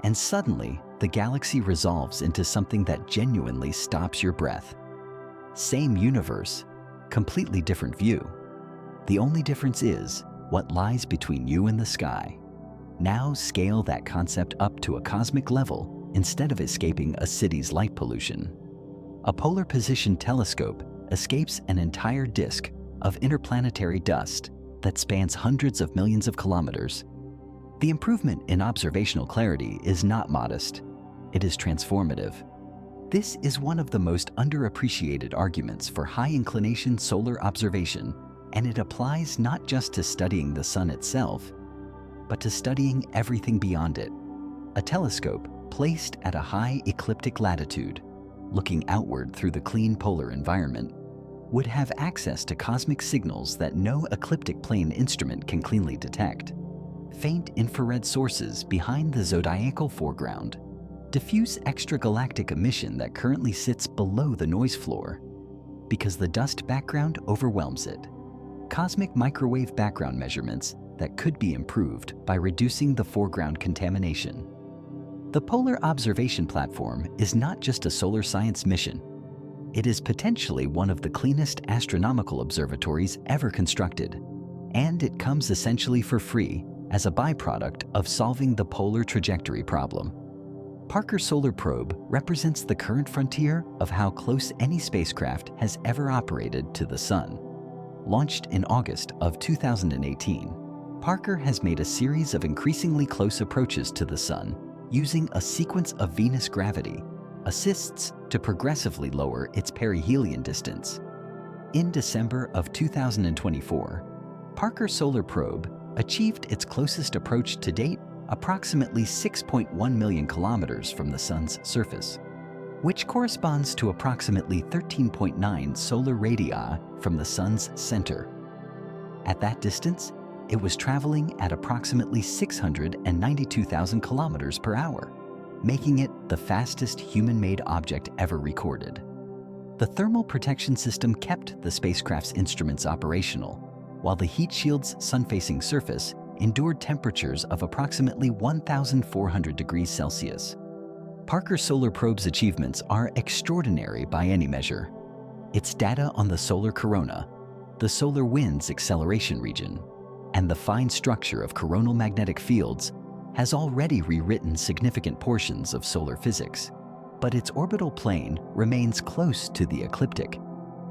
and suddenly the galaxy resolves into something that genuinely stops your breath. Same universe, completely different view. The only difference is what lies between you and the sky. Now scale that concept up to a cosmic level instead of escaping a city's light pollution. A polar position telescope escapes an entire disk of interplanetary dust that spans hundreds of millions of kilometers. The improvement in observational clarity is not modest. It is transformative. This is one of the most underappreciated arguments for high-inclination solar observation, and it applies not just to studying the sun itself, but to studying everything beyond it. A telescope placed at a high ecliptic latitude, looking outward through the clean polar environment, would have access to cosmic signals that no ecliptic plane instrument can cleanly detect. Faint infrared sources behind the zodiacal foreground, diffuse extragalactic emission that currently sits below the noise floor because the dust background overwhelms it. Cosmic microwave background measurements that could be improved by reducing the foreground contamination. The Polar Observation Platform is not just a solar science mission. It is potentially one of the cleanest astronomical observatories ever constructed, and it comes essentially for free as a byproduct of solving the polar trajectory problem. Parker Solar Probe represents the current frontier of how close any spacecraft has ever operated to the Sun. Launched in August of 2018, Parker has made a series of increasingly close approaches to the Sun using a sequence of Venus gravity assists to progressively lower its perihelion distance. In December of 2024, Parker Solar Probe achieved its closest approach to date approximately 6.1 million kilometers from the Sun's surface, which corresponds to approximately 13.9 solar radii from the Sun's center. At that distance, it was traveling at approximately 692,000 kilometers per hour, making it the fastest human-made object ever recorded. The thermal protection system kept the spacecraft's instruments operational, while the heat shield's sun-facing surface endured temperatures of approximately 1,400 degrees Celsius. Parker Solar Probe's achievements are extraordinary by any measure. Its data on the solar corona, the solar wind's acceleration region, and the fine structure of coronal magnetic fields has already rewritten significant portions of solar physics. But its orbital plane remains close to the ecliptic.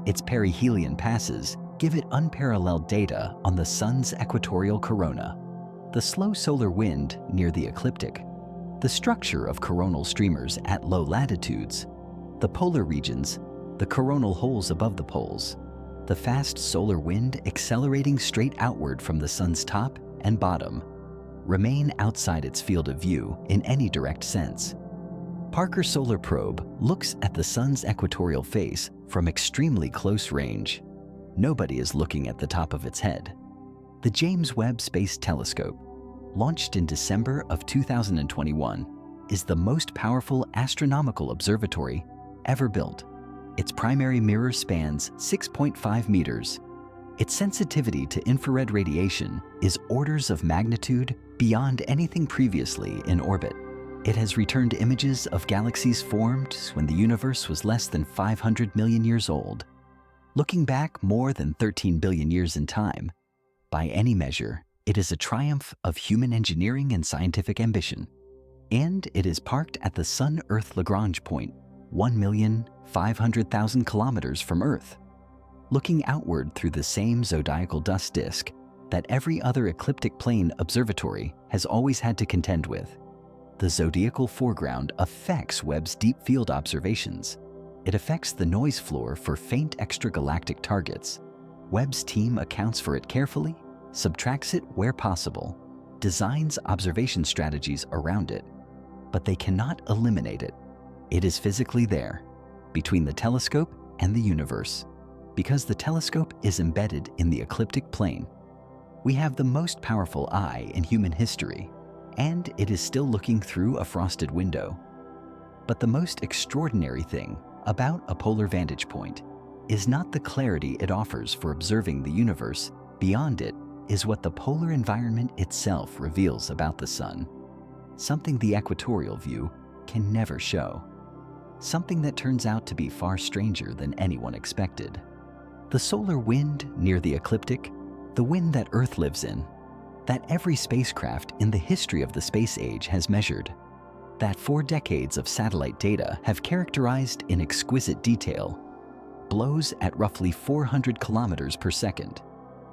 Its perihelion passes give it unparalleled data on the Sun's equatorial corona, the slow solar wind near the ecliptic, the structure of coronal streamers at low latitudes, the polar regions, the coronal holes above the poles, the fast solar wind accelerating straight outward from the Sun's top and bottom, remain outside its field of view in any direct sense. Parker Solar Probe looks at the Sun's equatorial face from extremely close range. Nobody is looking at the top of its head. The James Webb Space Telescope, launched in December of 2021, is the most powerful astronomical observatory ever built. Its primary mirror spans 6.5 meters. Its sensitivity to infrared radiation is orders of magnitude beyond anything previously in orbit. It has returned images of galaxies formed when the universe was less than 500 million years old. Looking back more than 13 billion years in time, by any measure, it is a triumph of human engineering and scientific ambition. And it is parked at the Sun-Earth Lagrange point, 1,500,000 kilometers from Earth, looking outward through the same zodiacal dust disk that every other ecliptic plane observatory has always had to contend with. The zodiacal foreground affects Webb's deep field observations. It affects the noise floor for faint extragalactic targets. Webb's team accounts for it carefully, subtracts it where possible, designs observation strategies around it, but they cannot eliminate it. It is physically there, between the telescope and the universe. Because the telescope is embedded in the ecliptic plane, we have the most powerful eye in human history, and it is still looking through a frosted window. But the most extraordinary thing about a polar vantage point is not the clarity it offers for observing the universe. Beyond it is what the polar environment itself reveals about the Sun, something the equatorial view can never show, something that turns out to be far stranger than anyone expected. The solar wind near the ecliptic, the wind that Earth lives in, that every spacecraft in the history of the space age has measured, that 4 decades of satellite data have characterized in exquisite detail, blows at roughly 400 kilometers per second.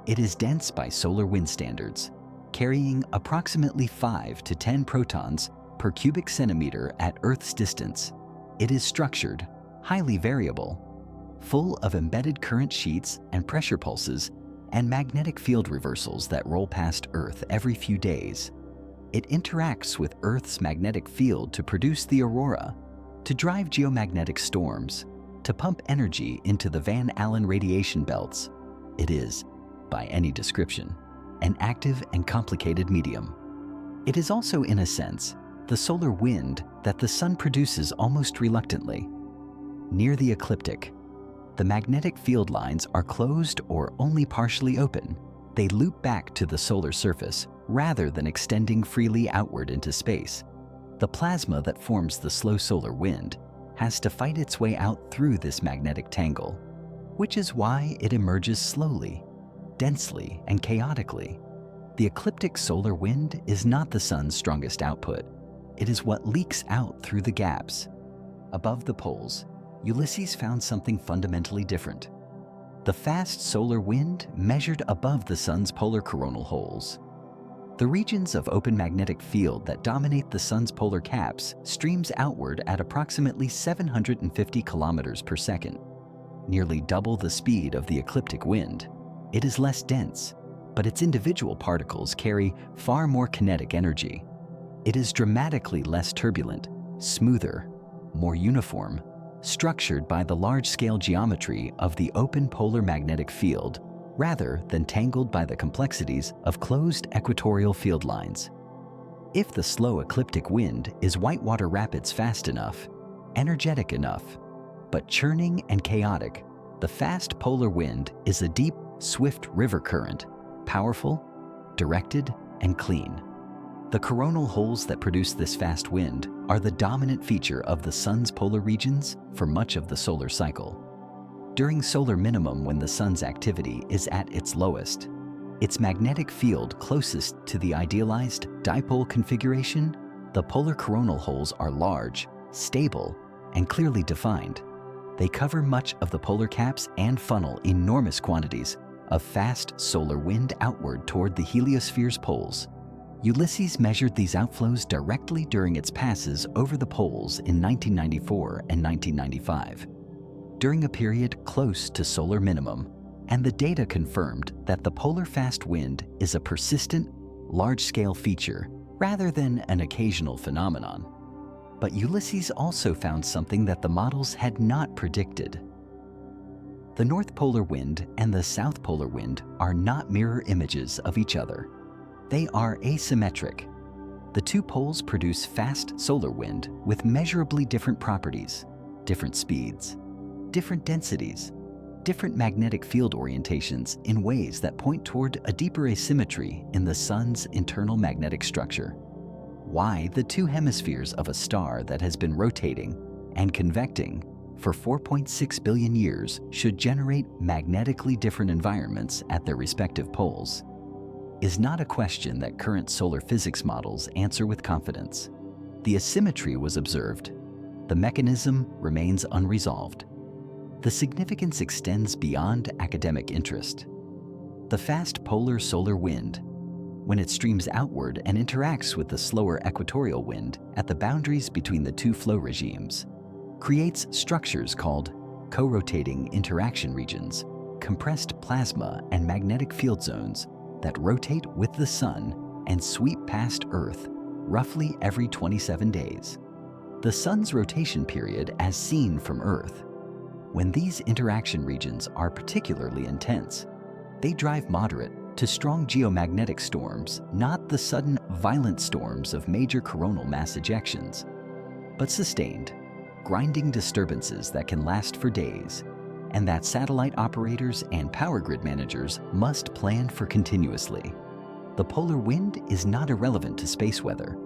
It is dense by solar wind standards, carrying approximately 5 to 10 protons per cubic centimeter at Earth's distance. It is structured, highly variable, full of embedded current sheets and pressure pulses and magnetic field reversals that roll past Earth every few days. It interacts with Earth's magnetic field to produce the aurora, to drive geomagnetic storms, to pump energy into the Van Allen radiation belts. It is, by any description, an active and complicated medium. It is also, in a sense, the solar wind that the sun produces almost reluctantly. Near the ecliptic, the magnetic field lines are closed or only partially open. They loop back to the solar surface rather than extending freely outward into space. The plasma that forms the slow solar wind has to fight its way out through this magnetic tangle, which is why it emerges slowly, densely, and chaotically. The ecliptic solar wind is not the sun's strongest output. It is what leaks out through the gaps. Above the poles, Ulysses found something fundamentally different. The fast solar wind measured above the sun's polar coronal holes. The regions of open magnetic field that dominate the sun's polar caps streams outward at approximately 750 kilometers per second, nearly double the speed of the ecliptic wind. It is less dense, but its individual particles carry far more kinetic energy. It is dramatically less turbulent, smoother, more uniform, structured by the large-scale geometry of the open polar magnetic field rather than tangled by the complexities of closed equatorial field lines. If the slow ecliptic wind is whitewater rapids fast enough, energetic enough, but churning and chaotic, the fast polar wind is a deep, swift river current, powerful, directed, and clean. The coronal holes that produce this fast wind are the dominant feature of the sun's polar regions for much of the solar cycle. During solar minimum, when the sun's activity is at its lowest, its magnetic field closest to the idealized dipole configuration, the polar coronal holes are large, stable, and clearly defined. They cover much of the polar caps and funnel enormous quantities of fast solar wind outward toward the heliosphere's poles. Ulysses measured these outflows directly during its passes over the poles in 1994 and 1995, during a period close to solar minimum, and the data confirmed that the polar fast wind is a persistent, large-scale feature rather than an occasional phenomenon. But Ulysses also found something that the models had not predicted. The North Polar Wind and the South Polar Wind are not mirror images of each other. They are asymmetric. The two poles produce fast solar wind with measurably different properties, different speeds, different densities, different magnetic field orientations in ways that point toward a deeper asymmetry in the sun's internal magnetic structure. Why the two hemispheres of a star that has been rotating and convecting for 4.6 billion years should generate magnetically different environments at their respective poles is not a question that current solar physics models answer with confidence. The asymmetry was observed. The mechanism remains unresolved. The significance extends beyond academic interest. The fast polar solar wind, when it streams outward and interacts with the slower equatorial wind at the boundaries between the two flow regimes, creates structures called co-rotating interaction regions, compressed plasma and magnetic field zones that rotate with the sun and sweep past Earth roughly every 27 days. The sun's rotation period as seen from Earth. When these interaction regions are particularly intense, they drive moderate to strong geomagnetic storms, not the sudden violent storms of major coronal mass ejections, but sustained, grinding disturbances that can last for days, and that satellite operators and power grid managers must plan for continuously. The polar wind is not irrelevant to space weather.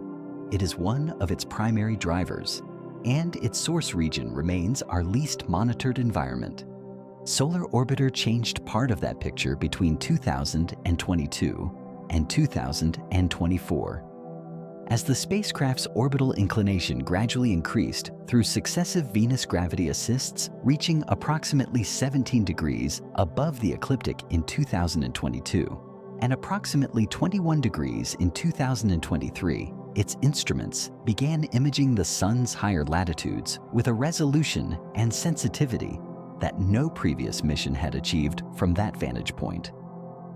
It is one of its primary drivers, and its source region remains our least monitored environment. Solar Orbiter changed part of that picture between 2022 and 2024. As the spacecraft's orbital inclination gradually increased through successive Venus gravity assists reaching approximately 17 degrees above the ecliptic in 2022, and approximately 21 degrees in 2023, its instruments began imaging the sun's higher latitudes with a resolution and sensitivity that no previous mission had achieved from that vantage point.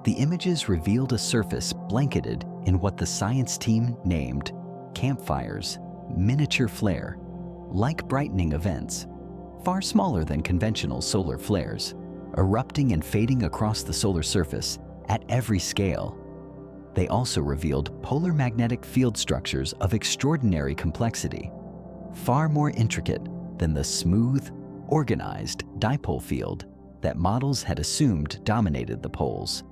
The images revealed a surface blanketed in what the science team named campfires, miniature flare, like brightening events, far smaller than conventional solar flares, erupting and fading across the solar surface at every scale. They also revealed polar magnetic field structures of extraordinary complexity, far more intricate than the smooth, organized dipole field that models had assumed dominated the poles,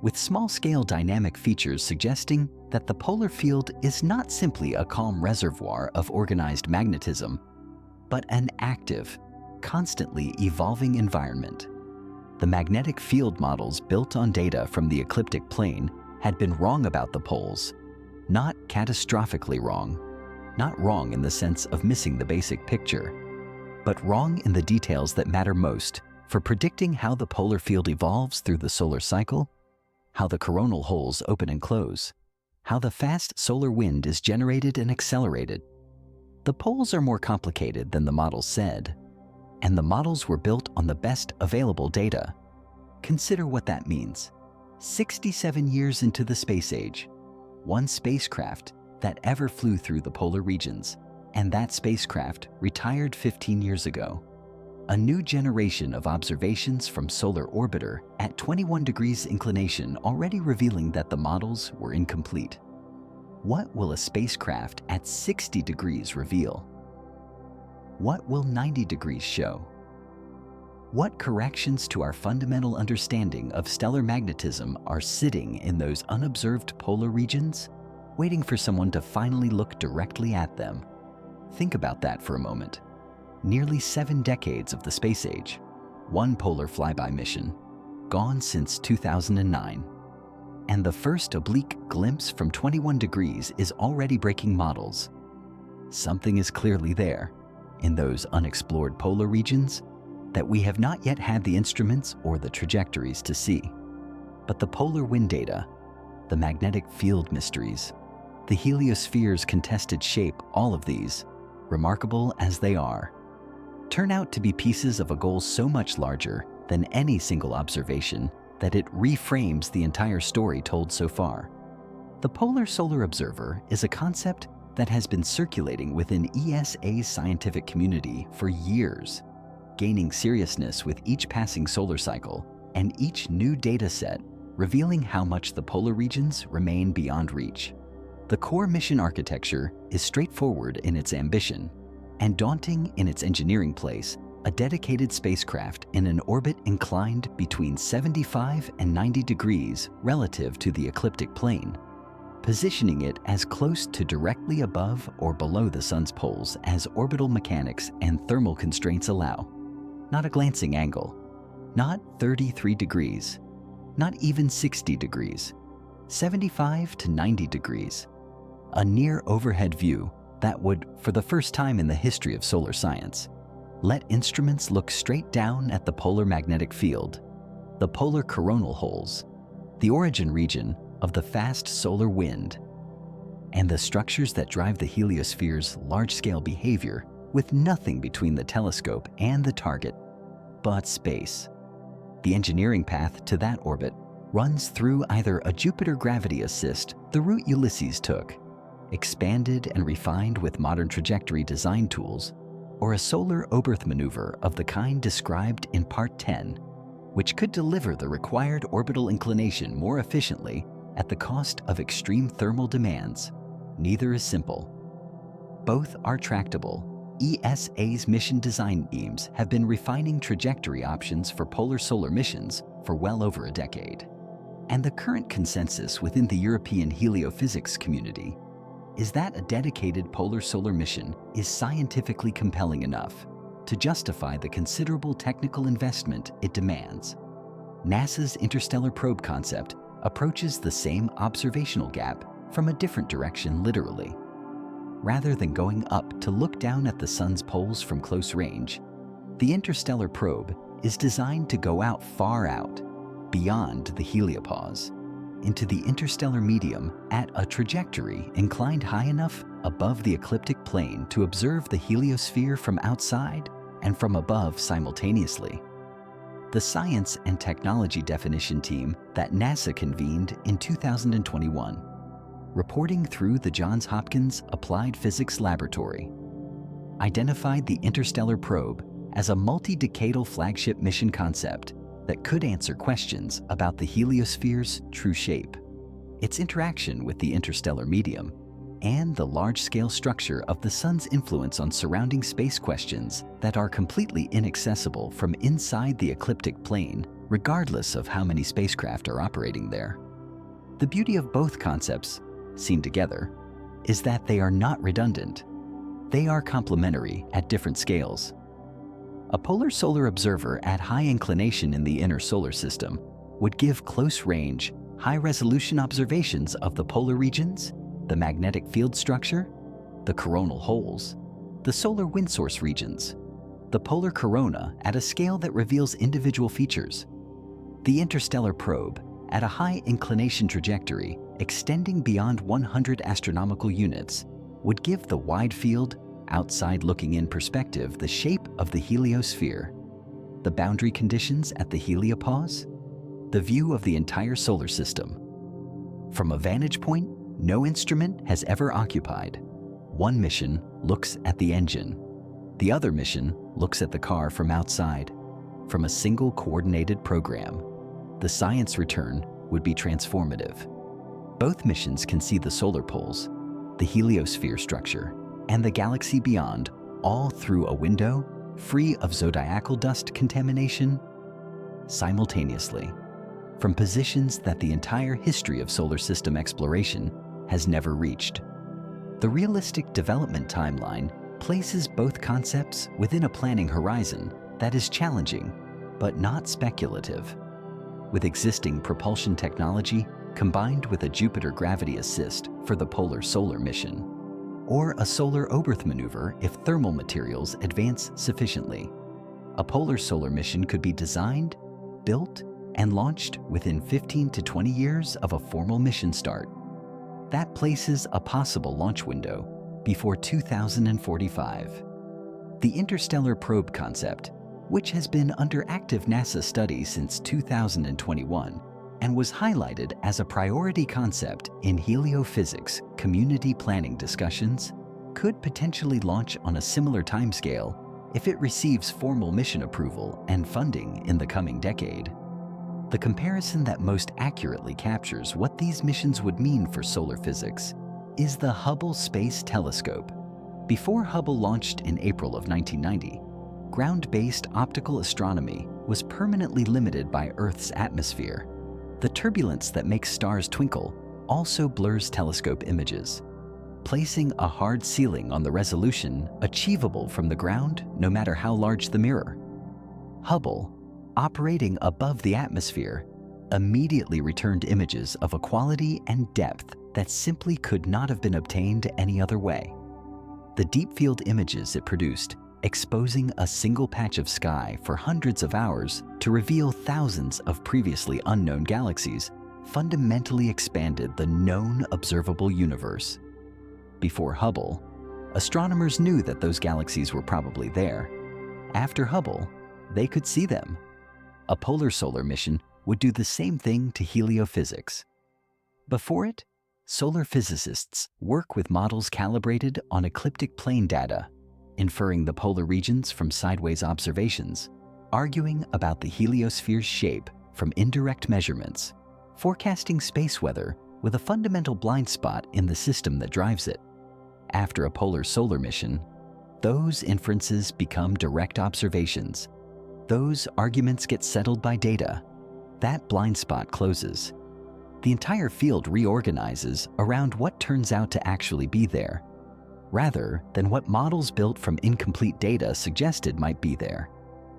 with small-scale dynamic features suggesting that the polar field is not simply a calm reservoir of organized magnetism, but an active, constantly evolving environment. The magnetic field models built on data from the ecliptic plane had been wrong about the poles, not catastrophically wrong, not wrong in the sense of missing the basic picture, but wrong in the details that matter most for predicting how the polar field evolves through the solar cycle, how the coronal holes open and close, how the fast solar wind is generated and accelerated. The poles are more complicated than the models said, and the models were built on the best available data. Consider what that means. 67 years into the space age, one spacecraft that ever flew through the polar regions, and that spacecraft retired 15 years ago. A new generation of observations from Solar Orbiter at 21 degrees inclination already revealing that the models were incomplete. What will a spacecraft at 60 degrees reveal? What will 90 degrees show? What corrections to our fundamental understanding of stellar magnetism are sitting in those unobserved polar regions, waiting for someone to finally look directly at them? Think about that for a moment. Nearly 7 decades of the space age, one polar flyby mission, gone since 2009. And the first oblique glimpse from 21 degrees is already breaking models. Something is clearly there, in those unexplored polar regions, that we have not yet had the instruments or the trajectories to see. But the polar wind data, the magnetic field mysteries, the heliosphere's contested shape, all of these, remarkable as they are, turn out to be pieces of a goal so much larger than any single observation that it reframes the entire story told so far. The Polar Solar Observer is a concept that has been circulating within ESA's scientific community for years, gaining seriousness with each passing solar cycle and each new data set revealing how much the polar regions remain beyond reach. The core mission architecture is straightforward in its ambition and daunting in its engineering place, a dedicated spacecraft in an orbit inclined between 75 and 90 degrees relative to the ecliptic plane, positioning it as close to directly above or below the sun's poles as orbital mechanics and thermal constraints allow. Not a glancing angle, not 33 degrees, not even 60 degrees, 75 to 90 degrees. A near overhead view that would, for the first time in the history of solar science, let instruments look straight down at the polar magnetic field, the polar coronal holes, the origin region of the fast solar wind, and the structures that drive the heliosphere's large-scale behavior with nothing between the telescope and the target but space. The engineering path to that orbit runs through either a Jupiter gravity assist, the route Ulysses took, expanded and refined with modern trajectory design tools, or a solar Oberth maneuver of the kind described in Part 10, which could deliver the required orbital inclination more efficiently at the cost of extreme thermal demands. Neither is simple. Both are tractable. ESA's mission design teams have been refining trajectory options for polar solar missions for well over a decade. And the current consensus within the European heliophysics community is that a dedicated polar solar mission is scientifically compelling enough to justify the considerable technical investment it demands. NASA's interstellar probe concept approaches the same observational gap from a different direction literally. Rather than going up to look down at the sun's poles from close range, the interstellar probe is designed to go out far out, beyond the heliopause, into the interstellar medium at a trajectory inclined high enough above the ecliptic plane to observe the heliosphere from outside and from above simultaneously. The Science and Technology Definition Team that NASA convened in 2021, reporting through the Johns Hopkins Applied Physics Laboratory, identified the interstellar probe as a multi-decadal flagship mission concept that could answer questions about the heliosphere's true shape, its interaction with the interstellar medium, and the large-scale structure of the Sun's influence on surrounding space questions that are completely inaccessible from inside the ecliptic plane, regardless of how many spacecraft are operating there. The beauty of both concepts, seen together, is that they are not redundant. They are complementary at different scales. A polar solar observer at high inclination in the inner solar system would give close-range, high-resolution observations of the polar regions, the magnetic field structure, the coronal holes, the solar wind source regions, the polar corona at a scale that reveals individual features. The interstellar probe, at a high inclination trajectory extending beyond 100 astronomical units, would give the wide field, outside-looking-in perspective the shape of the heliosphere, the boundary conditions at the heliopause, the view of the entire solar system. From a vantage point no instrument has ever occupied, one mission looks at the engine. The other mission looks at the car from outside. From a single coordinated program, the science return would be transformative. Both missions can see the solar poles, the heliosphere structure, and the galaxy beyond, all through a window free of zodiacal dust contamination, simultaneously, from positions that the entire history of solar system exploration has never reached. The realistic development timeline places both concepts within a planning horizon that is challenging, but not speculative. With existing propulsion technology combined with a Jupiter gravity assist for the polar solar mission, or a solar Oberth maneuver if thermal materials advance sufficiently, a polar solar mission could be designed, built, and launched within 15 to 20 years of a formal mission start. That places a possible launch window before 2045. The interstellar probe concept, which has been under active NASA study since 2021 and was highlighted as a priority concept in heliophysics community planning discussions, could potentially launch on a similar timescale if it receives formal mission approval and funding in the coming decade. The comparison that most accurately captures what these missions would mean for solar physics is the Hubble Space Telescope. Before Hubble launched in April of 1990, ground-based optical astronomy was permanently limited by Earth's atmosphere. The turbulence that makes stars twinkle also blurs telescope images, placing a hard ceiling on the resolution achievable from the ground no matter how large the mirror. Hubble, operating above the atmosphere, immediately returned images of a quality and depth that simply could not have been obtained any other way. The deep field images it produced, exposing a single patch of sky for hundreds of hours to reveal thousands of previously unknown galaxies, fundamentally expanded the known observable universe. Before Hubble, astronomers knew that those galaxies were probably there. After Hubble, they could see them. A polar solar mission would do the same thing to heliophysics. Before it, solar physicists work with models calibrated on ecliptic plane data, inferring the polar regions from sideways observations, arguing about the heliosphere's shape from indirect measurements, forecasting space weather with a fundamental blind spot in the system that drives it. After a polar solar mission, those inferences become direct observations. Those arguments get settled by data. That blind spot closes. The entire field reorganizes around what turns out to actually be there, rather than what models built from incomplete data suggested might be there.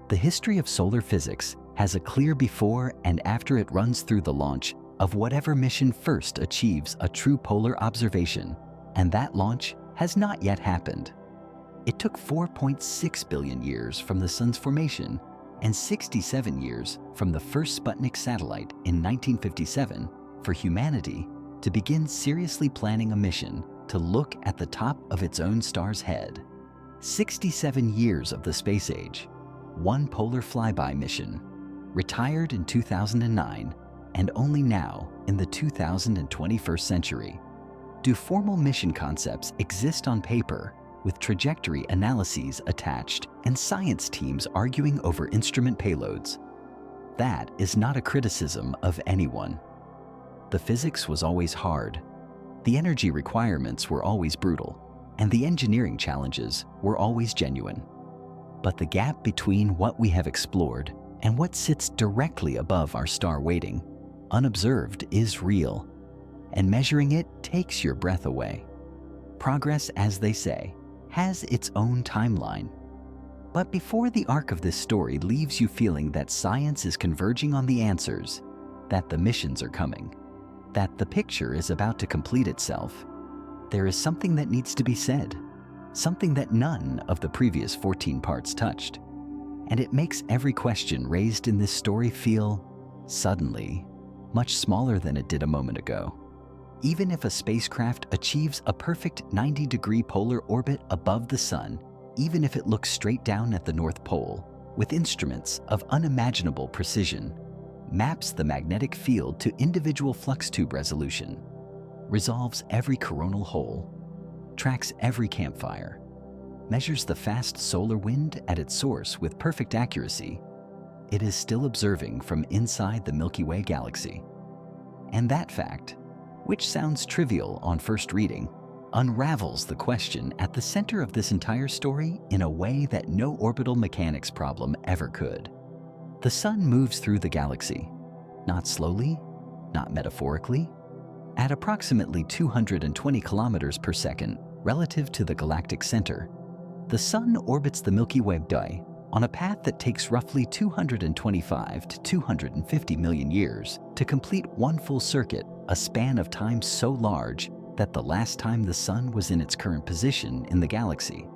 The history of solar physics has a clear before and after it runs through the launch of whatever mission first achieves a true polar observation, and that launch has not yet happened. It took 4.6 billion years from the Sun's formation and 67 years from the first Sputnik satellite in 1957 for humanity to begin seriously planning a mission to look at the top of its own star's head. 67 years of the space age, one polar flyby mission, retired in 2009, and only now, in the 2021st century, do formal mission concepts exist on paper with trajectory analyses attached and science teams arguing over instrument payloads. That is not a criticism of anyone. The physics was always hard, the energy requirements were always brutal, and the engineering challenges were always genuine. But the gap between what we have explored and what sits directly above our star waiting, unobserved, is real, and measuring it takes your breath away. Progress, as they say, has its own timeline. But before the arc of this story leaves you feeling that science is converging on the answers, that the missions are coming, that the picture is about to complete itself, there is something that needs to be said, something that none of the previous 14 parts touched. And it makes every question raised in this story feel, suddenly, much smaller than it did a moment ago. Even if a spacecraft achieves a perfect 90-degree polar orbit above the Sun, even if it looks straight down at the North Pole, with instruments of unimaginable precision, maps the magnetic field to individual flux tube resolution, resolves every coronal hole, tracks every campfire, measures the fast solar wind at its source with perfect accuracy, it is still observing from inside the Milky Way galaxy. And that fact, which sounds trivial on first reading, unravels the question at the center of this entire story in a way that no orbital mechanics problem ever could. The Sun moves through the galaxy, not slowly, not metaphorically, at approximately 220 kilometers per second relative to the galactic center. The Sun orbits the Milky Way on a path that takes roughly 225 to 250 million years to complete one full circuit, a span of time so large that the last time the Sun was in its current position in the galaxy.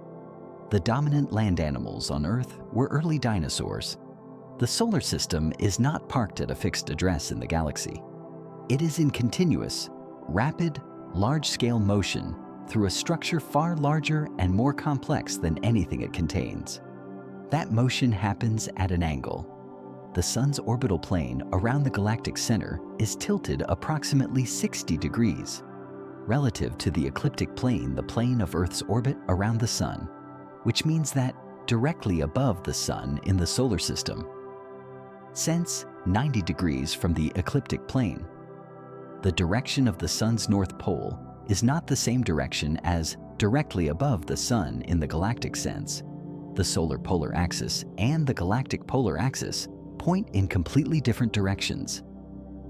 The dominant land animals on Earth were early dinosaurs. The solar system is not parked at a fixed address in the galaxy. It is in continuous, rapid, large-scale motion through a structure far larger and more complex than anything it contains. That motion happens at an angle. The Sun's orbital plane around the galactic center is tilted approximately 60 degrees, relative to the ecliptic plane, the plane of Earth's orbit around the Sun, which means that directly above the Sun in the solar system, since 90 degrees from the ecliptic plane, the direction of the Sun's north pole is not the same direction as directly above the Sun in the galactic sense. The solar polar axis and the galactic polar axis point in completely different directions.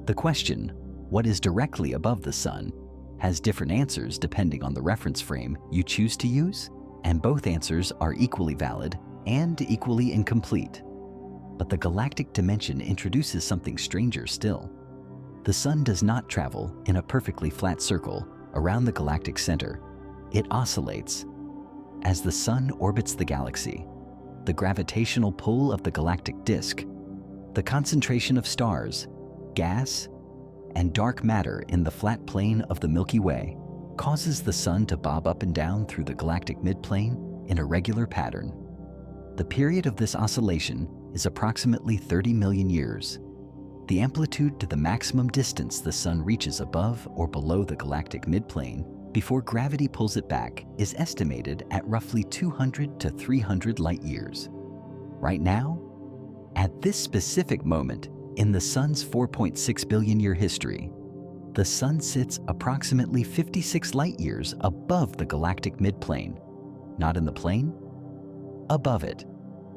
The question, what is directly above the Sun, has different answers depending on the reference frame you choose to use, and both answers are equally valid and equally incomplete. But the galactic dimension introduces something stranger still. The Sun does not travel in a perfectly flat circle around the galactic center. It oscillates. As the Sun orbits the galaxy, the gravitational pull of the galactic disk, the concentration of stars, gas, and dark matter in the flat plane of the Milky Way causes the Sun to bob up and down through the galactic midplane in a regular pattern. The period of this oscillation is approximately 30 million years. The amplitude to the maximum distance the Sun reaches above or below the galactic midplane before gravity pulls it back is estimated at roughly 200 to 300 light years. Right now, at this specific moment in the Sun's 4.6 billion year history, the Sun sits approximately 56 light years above the galactic midplane, not in the plane, above it,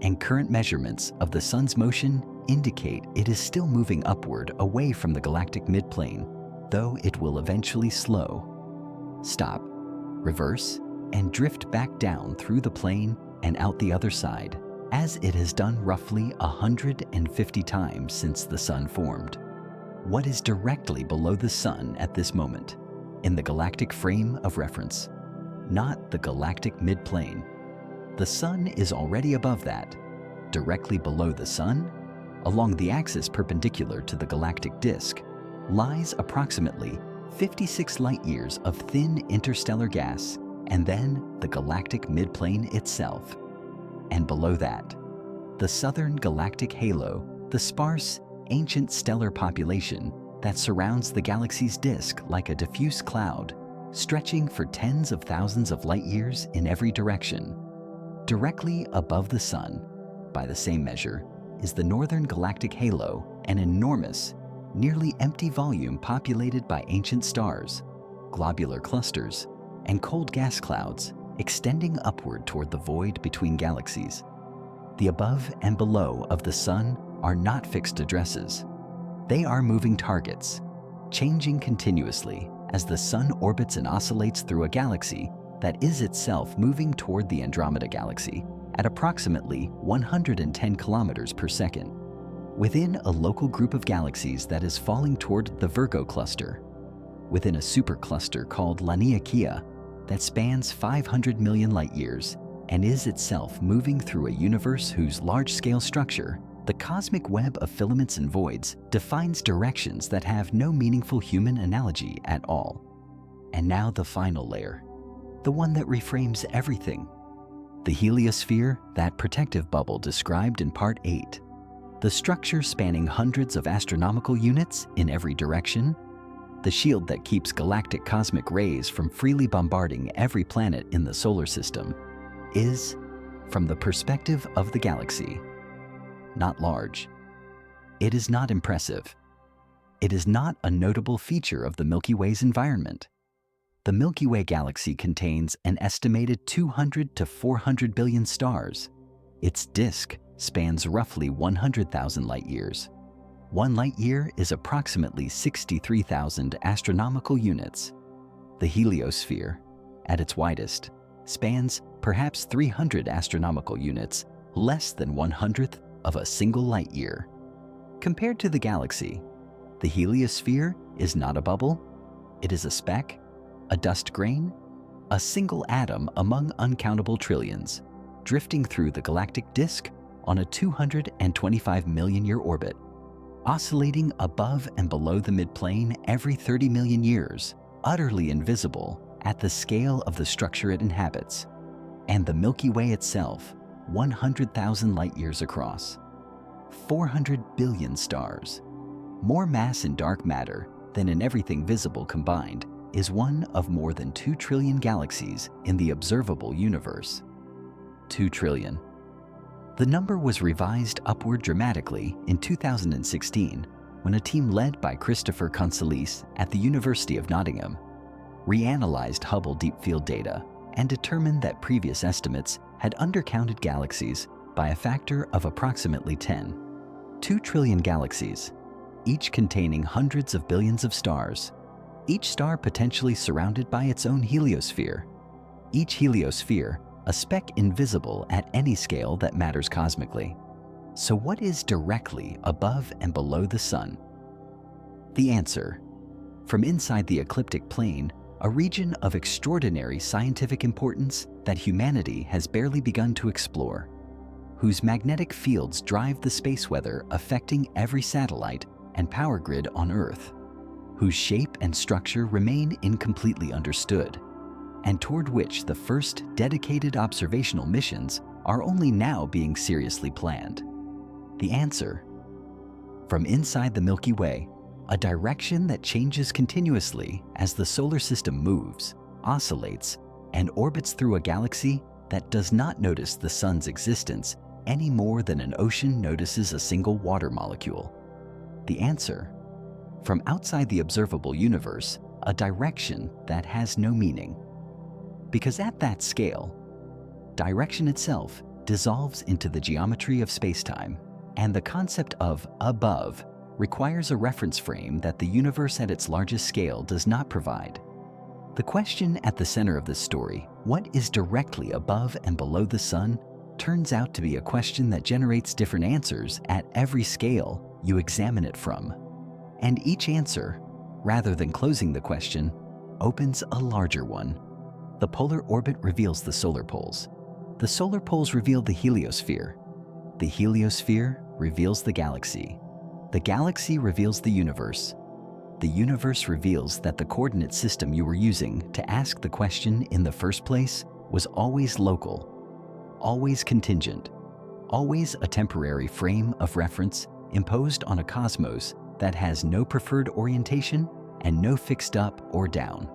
and current measurements of the Sun's motion indicate it is still moving upward away from the galactic midplane, though it will eventually slow, stop, reverse, and drift back down through the plane and out the other side, as it has done roughly 150 times since the Sun formed. What is directly below the Sun at this moment, in the galactic frame of reference? Not the galactic midplane. The Sun is already above that, directly below the Sun, along the axis perpendicular to the galactic disk, lies approximately 56 light-years of thin interstellar gas, and then the galactic midplane itself. And below that, the southern galactic halo, the sparse, ancient stellar population that surrounds the galaxy's disk like a diffuse cloud, stretching for tens of thousands of light-years in every direction. Directly above the Sun, by the same measure, is the northern galactic halo, an enormous, nearly empty volume populated by ancient stars, globular clusters, and cold gas clouds extending upward toward the void between galaxies. The above and below of the Sun are not fixed addresses. They are moving targets, changing continuously as the Sun orbits and oscillates through a galaxy that is itself moving toward the Andromeda Galaxy at approximately 110 kilometers per second, within a local group of galaxies that is falling toward the Virgo cluster, within a supercluster called Laniakea that spans 500 million light-years and is itself moving through a universe whose large-scale structure, the cosmic web of filaments and voids, defines directions that have no meaningful human analogy at all. And now the final layer, the one that reframes everything. The heliosphere, that protective bubble described in Part 8. The structure spanning hundreds of astronomical units in every direction. The shield that keeps galactic cosmic rays from freely bombarding every planet in the solar system is, from the perspective of the galaxy, not large. It is not impressive. It is not a notable feature of the Milky Way's environment. The Milky Way galaxy contains an estimated 200 to 400 billion stars. Its disk spans roughly 100,000 light-years. 1 light-year is approximately 63,000 astronomical units. The heliosphere, at its widest, spans perhaps 300 astronomical units, less than 1/100th of a single light-year. Compared to the galaxy, the heliosphere is not a bubble. It is a speck, a dust grain, a single atom among uncountable trillions, drifting through the galactic disk on a 225 million-year orbit, oscillating above and below the midplane every 30 million years, utterly invisible at the scale of the structure it inhabits, and the Milky Way itself, 100,000 light-years across. 400 billion stars. More mass in dark matter than in everything visible combined is one of more than 2 trillion galaxies in the observable universe. 2 trillion. The number was revised upward dramatically in 2016 when a team led by Christopher Consolis at the University of Nottingham reanalyzed Hubble Deep Field data and determined that previous estimates had undercounted galaxies by a factor of approximately 10. 2 trillion galaxies, each containing hundreds of billions of stars, each star potentially surrounded by its own heliosphere. Each heliosphere a speck invisible at any scale that matters cosmically. So what is directly above and below the Sun? The answer: from inside the ecliptic plane, a region of extraordinary scientific importance that humanity has barely begun to explore, whose magnetic fields drive the space weather affecting every satellite and power grid on Earth, whose shape and structure remain incompletely understood, and toward which the first dedicated observational missions are only now being seriously planned. The answer: from inside the Milky Way, a direction that changes continuously as the solar system moves, oscillates, and orbits through a galaxy that does not notice the Sun's existence any more than an ocean notices a single water molecule. The answer: from outside the observable universe, a direction that has no meaning. Because at that scale, direction itself dissolves into the geometry of spacetime, and the concept of above requires a reference frame that the universe at its largest scale does not provide. The question at the center of this story, what is directly above and below the Sun, turns out to be a question that generates different answers at every scale you examine it from. And each answer, rather than closing the question, opens a larger one. The polar orbit reveals the solar poles. The solar poles reveal the heliosphere. The heliosphere reveals the galaxy. The galaxy reveals the universe. the universe reveals that the coordinate system you were using to ask the question in the first place was always local, always contingent, always a temporary frame of reference imposed on a cosmos that has no preferred orientation and no fixed up or down.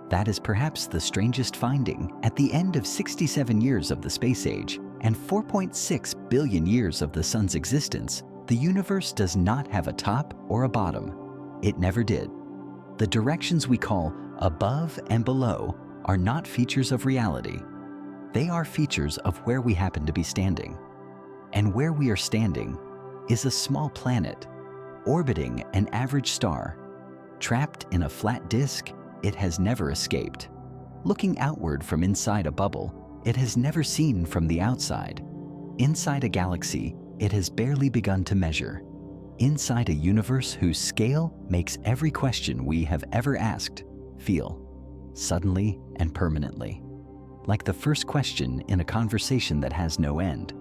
That is perhaps the strangest finding. At the end of 67 years of the space age and 4.6 billion years of the sun's existence, the universe does not have a top or a bottom. It never did. The directions we call above and below are not features of reality. They are features of where we happen to be standing. And where we are standing is a small planet, orbiting an average star. Trapped in a flat disk, it has never escaped. Looking outward from inside a bubble, it has never seen from the outside. Inside a galaxy, it has barely begun to measure. Inside a universe whose scale makes every question we have ever asked feel, suddenly and permanently, like the first question in a conversation that has no end.